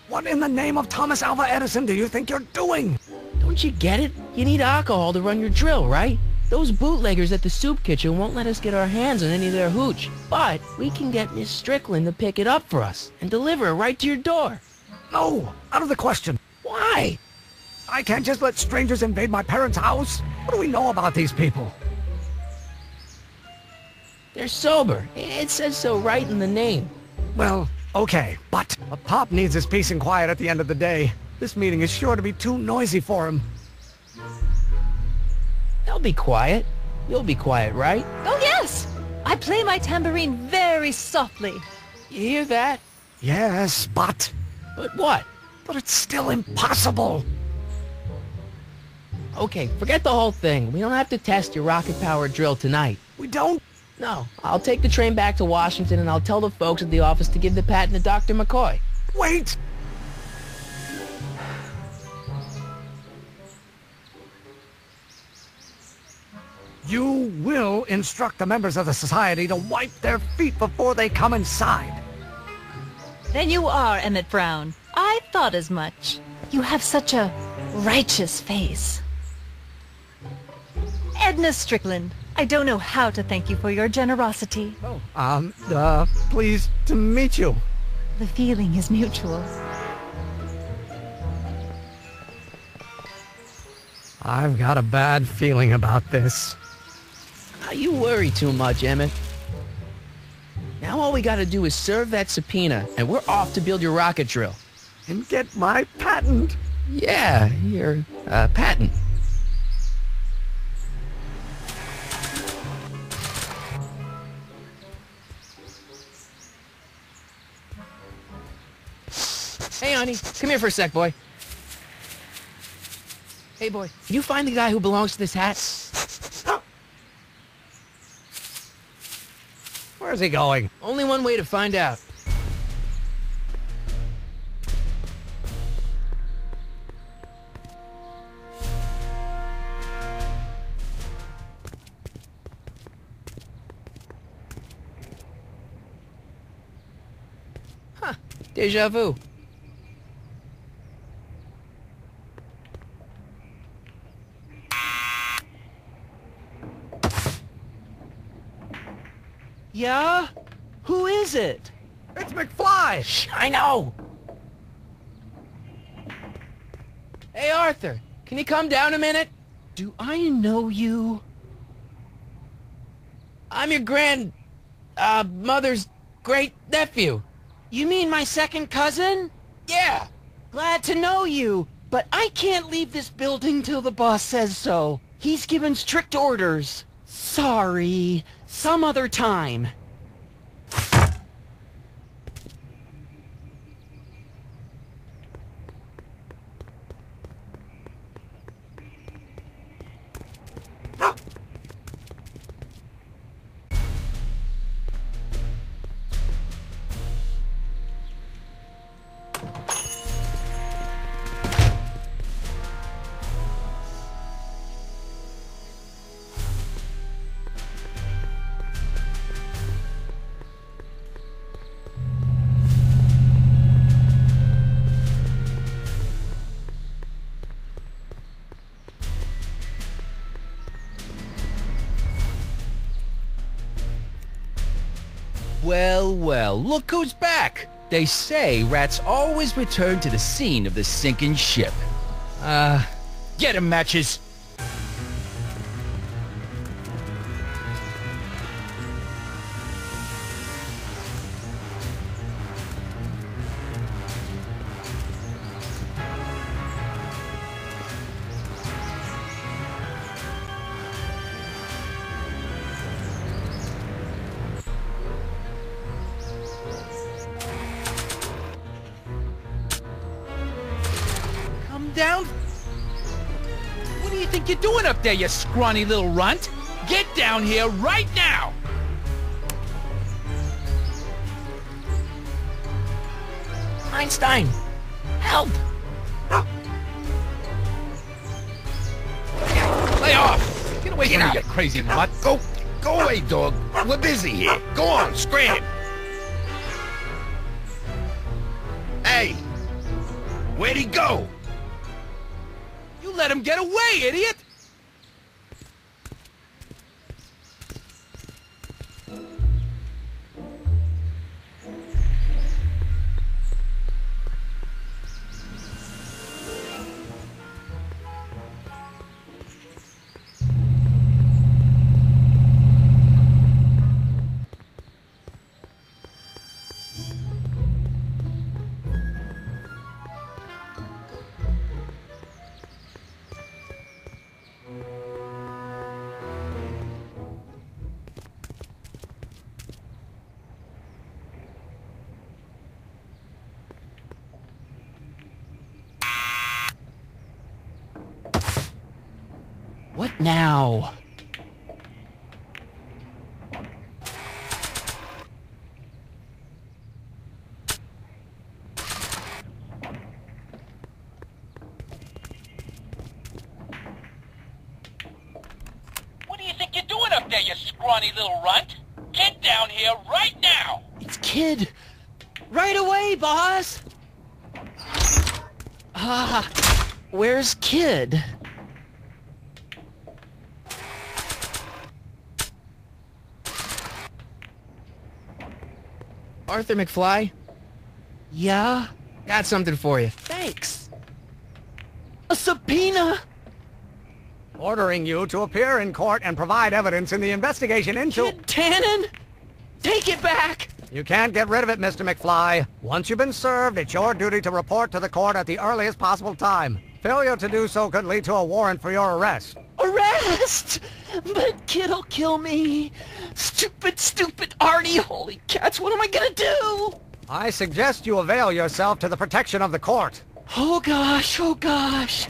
What in the name of Thomas Alva Edison do you think you're doing? Don't you get it? You need alcohol to run your drill, right? Those bootleggers at the soup kitchen won't let us get our hands on any of their hooch. But we can get Miss Strickland to pick it up for us and deliver it right to your door. No, out of the question. Why? I can't just let strangers invade my parents' house. What do we know about these people? They're sober. It says so right in the name. Well, okay, but a pop needs his peace and quiet at the end of the day. This meeting is sure to be too noisy for him. They'll be quiet. You'll be quiet, right? Oh, yes! I play my tambourine very softly. You hear that? Yes, but... But what? But it's still impossible. Okay, forget the whole thing. We don't have to test your rocket-powered drill tonight. We don't? No. I'll take the train back to Washington and I'll tell the folks at the office to give the patent to Dr. McCoy. Wait! You will instruct the members of the society to wipe their feet before they come inside. Then you are Emmett Brown. I thought as much. You have such a righteous face. Edna Strickland, I don't know how to thank you for your generosity. Pleased to meet you. The feeling is mutual. I've got a bad feeling about this. You worry too much, Emmett. Now all we gotta do is serve that subpoena, and we're off to build your rocket drill. And get my patent. Yeah, your, patent. Hey, honey, come here for a sec, boy. Hey, boy, can you find the guy who belongs to this hat? Where's he going? Only one way to find out. Huh, déjà vu. Yeah? Who is it? It's McFly! Shh, I know! Hey, Arthur, can you come down a minute? Do I know you? I'm your mother's great-nephew. You mean my second cousin? Yeah! Glad to know you, but I can't leave this building till the boss says so. He's given strict orders. Sorry. Some other time. Well, well, look who's back! They say rats always return to the scene of the sinking ship. Get 'em, Matches! Down? What do you think you're doing up there, you scrawny little runt? Get down here right now! Einstein! Help! Lay off! Get away from me, you crazy mutt! Go away, dog. We're busy here. Go on, scram! Hey! Where'd he go? You let him get away, idiot! What now? What do you think you're doing up there, you scrawny little runt? Get down here right now! It's Kid! Right away, boss! Where's Kid? Arthur McFly? Yeah? Got something for you. Thanks. A subpoena? Ordering you to appear in court and provide evidence in the investigation into... Kid Tannen? Take it back! You can't get rid of it, Mr. McFly. Once you've been served, it's your duty to report to the court at the earliest possible time. Failure to do so could lead to a warrant for your arrest. Arrest! But Kid'll kill me. Stupid, stupid Artie. Holy cats, what am I gonna do? I suggest you avail yourself to the protection of the court. Oh gosh, oh gosh.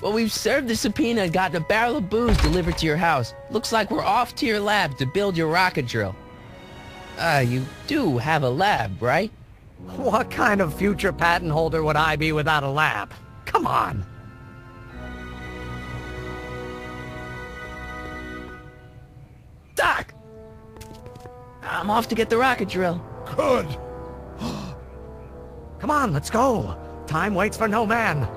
Well, we've served the subpoena and gotten a barrel of booze delivered to your house. Looks like we're off to your lab to build your rocket drill. You do have a lab, right? What kind of future patent holder would I be without a lab? Come on. Doc! I'm off to get the rocket drill. Good. Come on, let's go. Time waits for no man.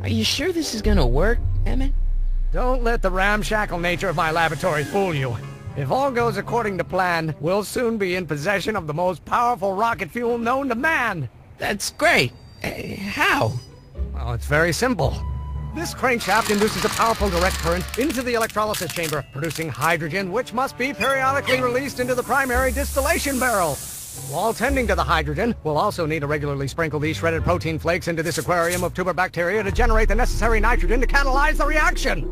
Are you sure this is gonna work, Emmett? Don't let the ramshackle nature of my laboratory fool you. If all goes according to plan, we'll soon be in possession of the most powerful rocket fuel known to man. That's great. How? Well, it's very simple. This crankshaft induces a powerful direct current into the electrolysis chamber, producing hydrogen, which must be periodically released into the primary distillation barrel. While tending to the hydrogen, we'll also need to regularly sprinkle these shredded protein flakes into this aquarium of tuber bacteria to generate the necessary nitrogen to catalyze the reaction.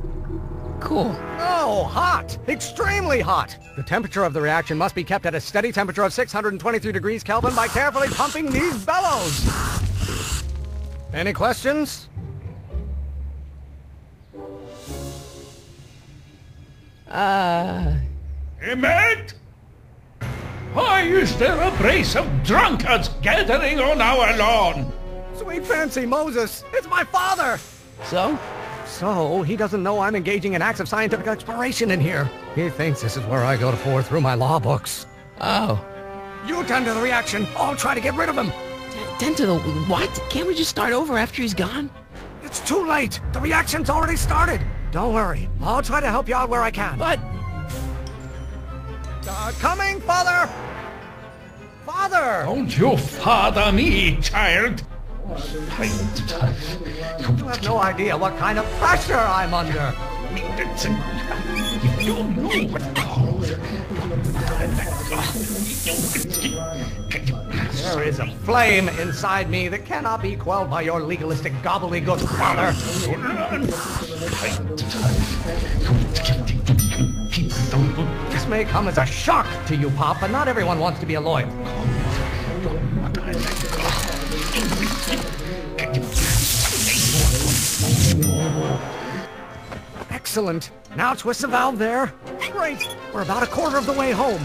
Cool. Oh, hot! Extremely hot! The temperature of the reaction must be kept at a steady temperature of 623 degrees Kelvin by carefully pumping these bellows. Any questions? Emmett? Why is there a brace of drunkards gathering on our lawn? Sweet fancy Moses, it's my father! So? So, he doesn't know I'm engaging in acts of scientific exploration in here. He thinks this is where I go to pour through my law books. Oh. You tend to the reaction. I'll try to get rid of him. Tend to the... what? Can't we just start over after he's gone? It's too late. The reaction's already started. Don't worry. I'll try to help you out where I can. But... coming, Father! Father! Don't you father me, child! You have no idea what kind of pressure I'm under. You don't know what... There is a flame inside me that cannot be quelled by your legalistic gobbledygook, Father. This may come as a shock to you, Pop, but not everyone wants to be a lawyer. Excellent. Now twist the valve there. Great. We're about a quarter of the way home.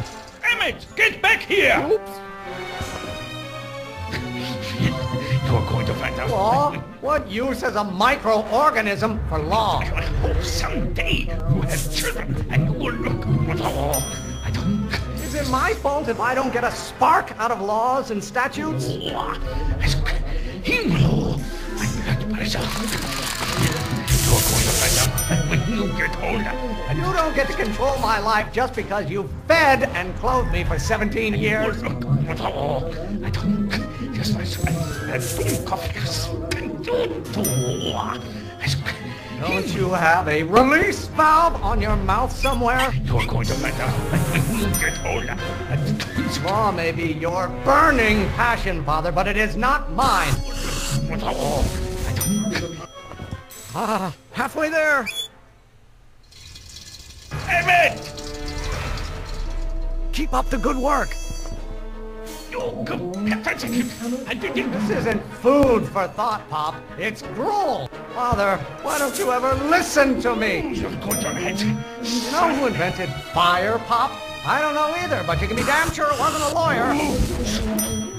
Emmett, get back here! Oops. You're going to find out. Law? What use is a microorganism for law? I hope someday you have children and you will look. I don't. Is it my fault if I don't get a spark out of laws and statutes? Himlo! You're going to find out when you get older. You don't get to control my life just because you've fed and clothed me for 17 years. I don't. Just I think of Don't you have a release valve on your mouth somewhere? You're going to find out when you get older. Law may be your burning passion, Father, but it is not mine. Halfway there. Emmett! Keep up the good work. This isn't food for thought, Pop. It's gruel. Father, why don't you ever listen to me? You're going to head. You know who invented fire, Pop? I don't know either, but you can be damn sure it wasn't a lawyer.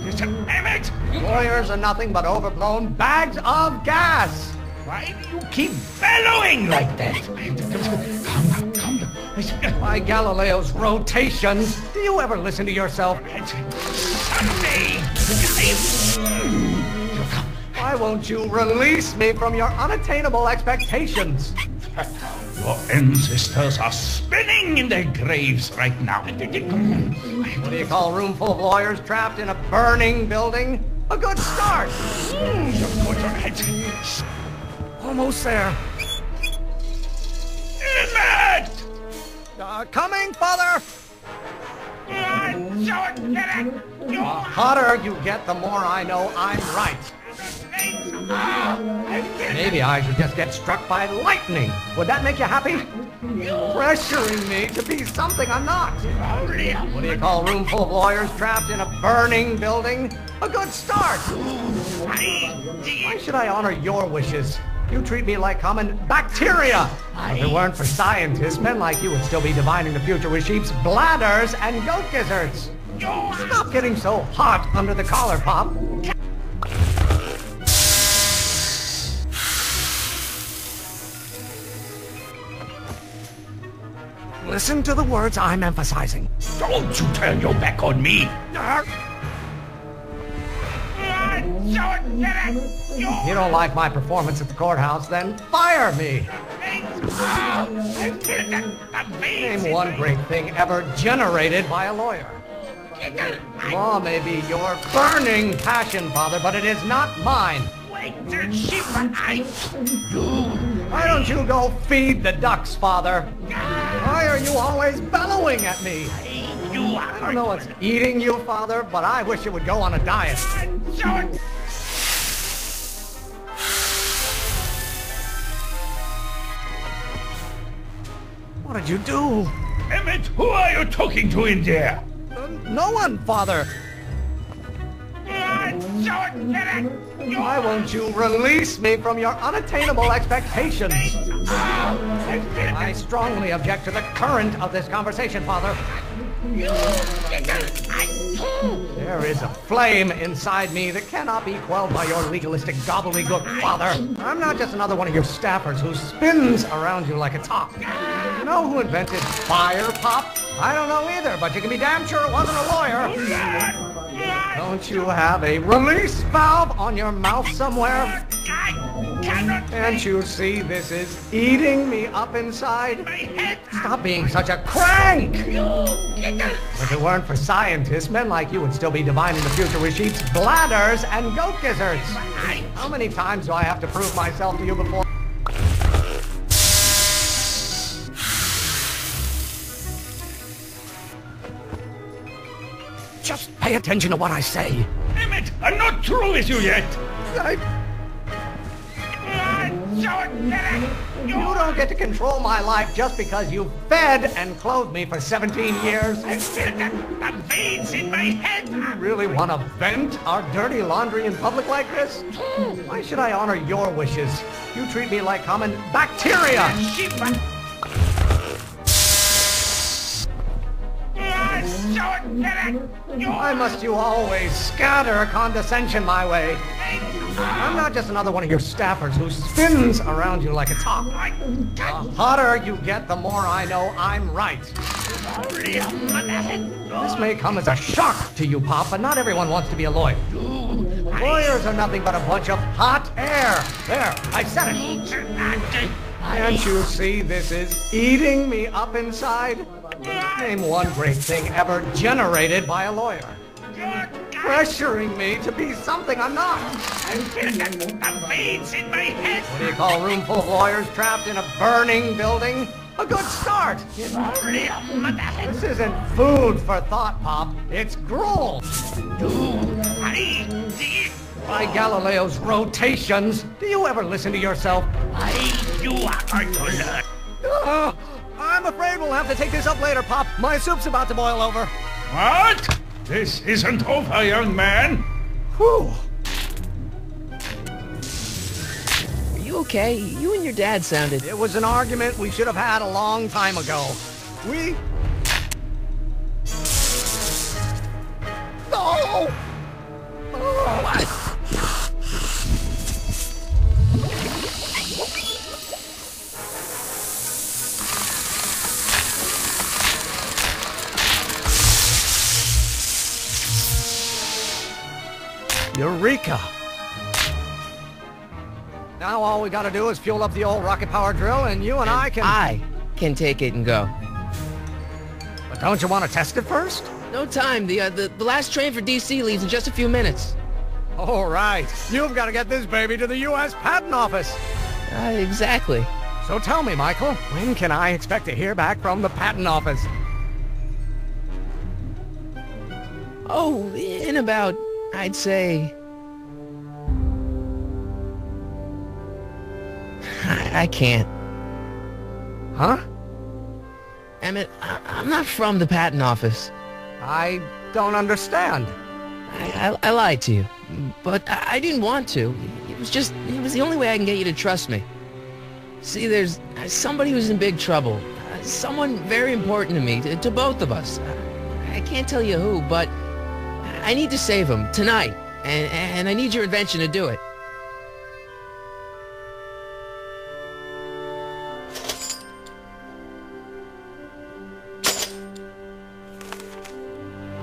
Mr. Emmett! Lawyers are nothing but overblown bags of gas. Why do you keep bellowing like that? Calm down. By Galileo's rotations, do you ever listen to yourself? Someday, why won't you release me from your unattainable expectations? Your ancestors are spinning in their graves right now. What do you call a room full of lawyers trapped in a burning building? A good start. Almost there. Emmett! Coming, Father! The hotter you get, the more I know I'm right. Maybe I should just get struck by lightning. Would that make you happy? Pressuring me to be something I'm not. What do you call a room full of lawyers trapped in a burning building? A good start. Why should I honor your wishes? You treat me like common bacteria. If it weren't for scientists, men like you would still be divining the future with sheep's bladders and goat gizzards. Stop getting so hot under the collar, Pop. Listen to the words I'm emphasizing. Don't you turn your back on me. You don't like my performance at the courthouse, then fire me. Name one great thing ever generated by a lawyer. Law may be your burning passion, Father, but it is not mine. Why don't you go feed the ducks, Father? Why are you always bellowing at me? I don't know what's eating you, Father, but I wish you would go on a diet. What did you do? Emmett, who are you talking to in there? No one, Father. Why won't you release me from your unattainable expectations? I strongly object to the current of this conversation, Father. There is a flame inside me that cannot be quelled by your legalistic gobbledygook, Father. I'm not just another one of your staffers who spins around you like a top. You know who invented fire, Pop? I don't know either, but you can be damn sure it wasn't a lawyer. Don't you have a release valve on your mouth somewhere? Can't you see this is eating me up inside? Stop being such a crank! If it weren't for scientists, men like you would still be divining the future with sheep's bladders and goat gizzards. How many times do I have to prove myself to you before? Just pay attention to what I say. Emmett, I'm not through with you yet. You don't get to control my life just because you fed and clothed me for 17 years. I feel the veins in my head. You really want to vent our dirty laundry in public like this? Why should I honor your wishes? You treat me like common bacteria. Why must you always scatter condescension my way? I'm not just another one of your staffers who spins around you like a top. The hotter you get, the more I know I'm right. This may come as a shock to you, Pop, but not everyone wants to be a lawyer. Lawyers are nothing but a bunch of hot air. There, I said it. Can't you see this is eating me up inside? Name one great thing ever generated by a lawyer. Pressuring me to be something I'm not. What do you call a room full of lawyers trapped in a burning building? A good start. This isn't food for thought, Pop. It's gruel. By Galileo's rotations, do you ever listen to yourself? I'm afraid we'll have to take this up later, Pop. My soup's about to boil over. What? This isn't over, young man. Whew. Are you okay? You and your dad sounded... It was an argument we should have had a long time ago. We... Oh! Oh! What? Eureka! Now all we gotta do is fuel up the old rocket power drill and you and I can take it and go. But don't you want to test it first? No time. The last train for DC leaves in just a few minutes. All right. You've got to get this baby to the U.S. Patent Office. Exactly. So tell me, Michael, when can I expect to hear back from the Patent Office? Oh, in about... I'd say... I can't. Huh? Emmett, I'm not from the patent office. I don't understand. I lied to you, but I didn't want to. It was the only way I can get you to trust me. See, there's somebody who's in big trouble. Someone very important to me, to both of us. I can't tell you who, but I need to save him tonight, and I need your invention to do it.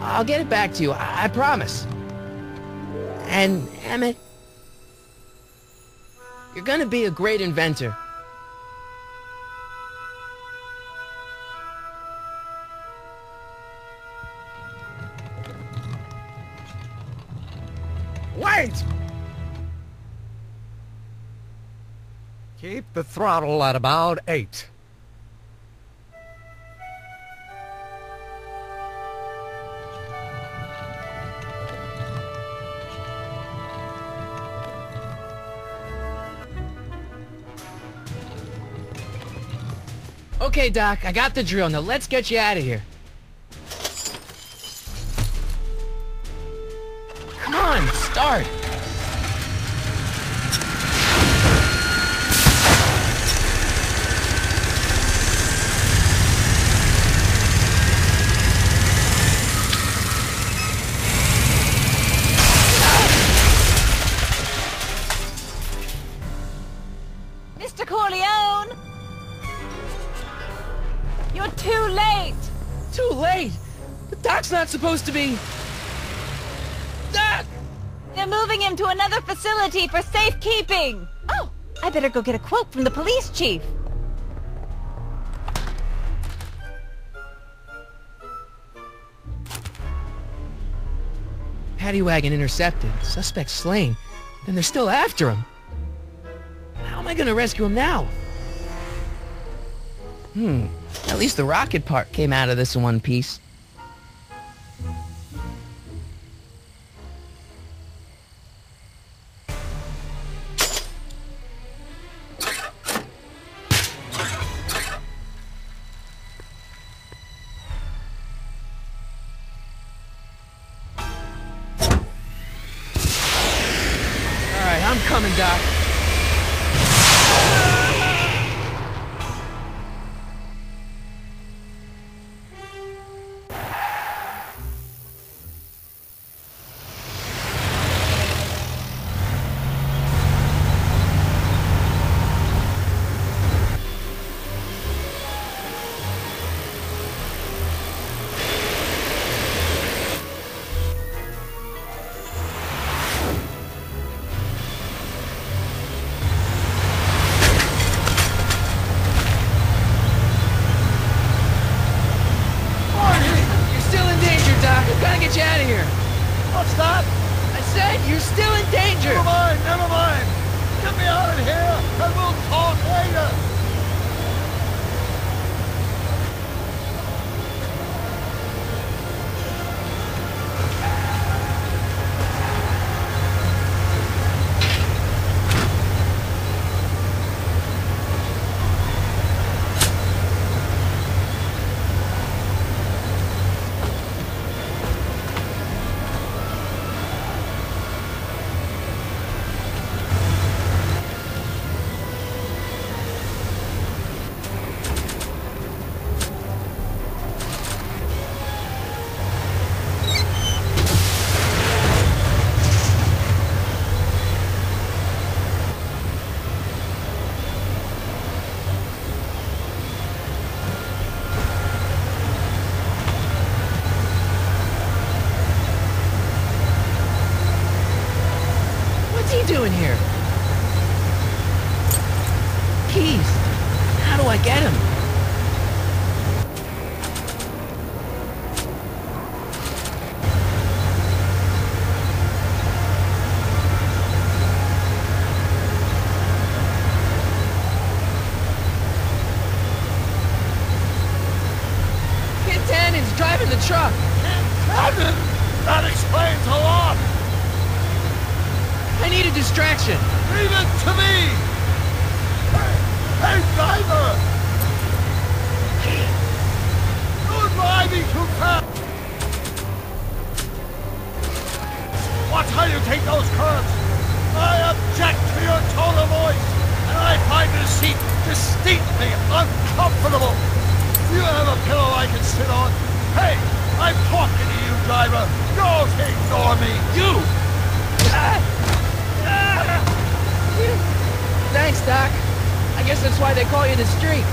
I'll get it back to you, I promise. And, Emmett, you're gonna be a great inventor. Wait! Keep the throttle at about 8. Okay, Doc, I got the drill. Now let's get you out of here. Come on, start. Mr. Corleone! You're too late! Too late? The Doc's not supposed to be... Doc! They're moving him to another facility for safekeeping! Oh, I better go get a quote from the police chief. Paddy wagon intercepted. Suspect slain. Then they're still after him. How am I gonna rescue him now? At least the rocket part came out of this in one piece. Alright, I'm coming, Doc. I get him? Kid Tannen's driving the truck. Tannen? That explains a lot. I need a distraction. Leave it to me. Hey, driver! You're driving too fast. Watch how you take those curves. I object to your tone of voice, and I find this seat distinctly uncomfortable. Do you have a pillow I can sit on? Hey, I'm talking to you, driver. Don't ignore me. You! Thanks, Doc. I guess that's why they call you the Streak.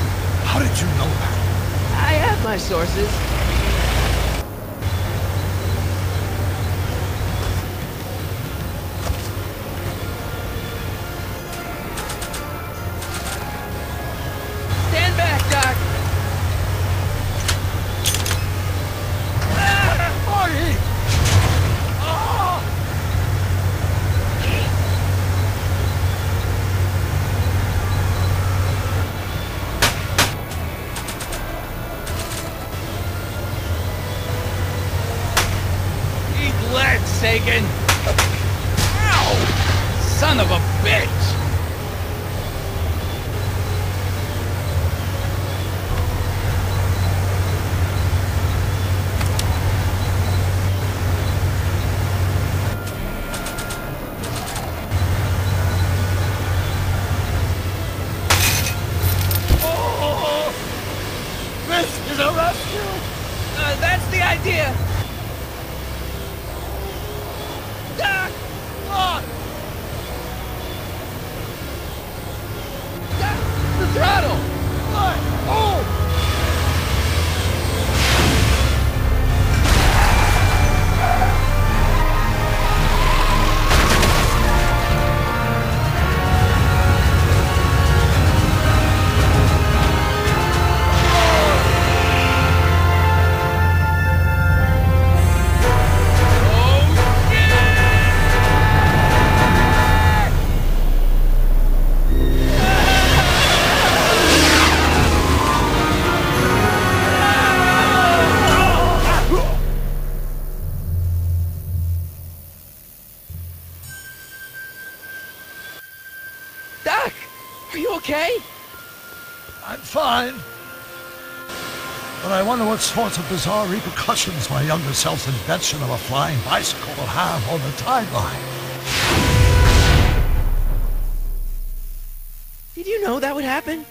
How did you know that? I have my sources. Stand back, Doc. Marty! Ah! Eat lead, Sagan! Ow! Son of a bitch! Oh! This is a rescue! That's the idea. Doc! What? Doc! The throttle! What? Oh! Doc! Are you okay? I'm fine. But I wonder what sorts of bizarre repercussions my younger self's invention of a flying bicycle will have on the timeline. Did you know that would happen?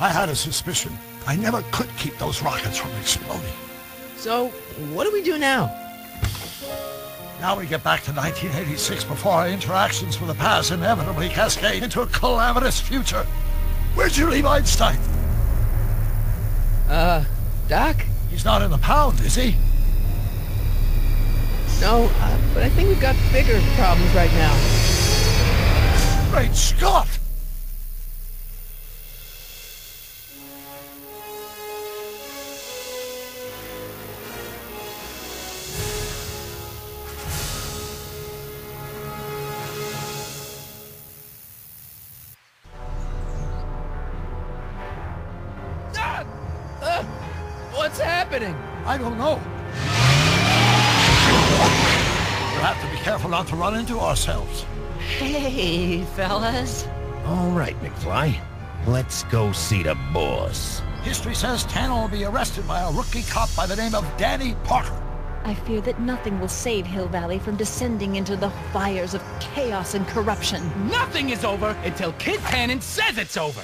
I had a suspicion. I never could keep those rockets from exploding. So, what do we do now? Now we get back to 1986 before our interactions with the past inevitably cascade into a calamitous future. Where'd you leave Einstein? Doc? He's not in the pound, is he? No, but I think we've got bigger problems right now. Great Scott! What's happening? I don't know. We'll have to be careful not to run into ourselves. Hey, fellas. All right, McFly. Let's go see the boss. History says Tannen will be arrested by a rookie cop by the name of Danny Parker. I fear that nothing will save Hill Valley from descending into the fires of chaos and corruption. Nothing is over until Kid Tannen says it's over!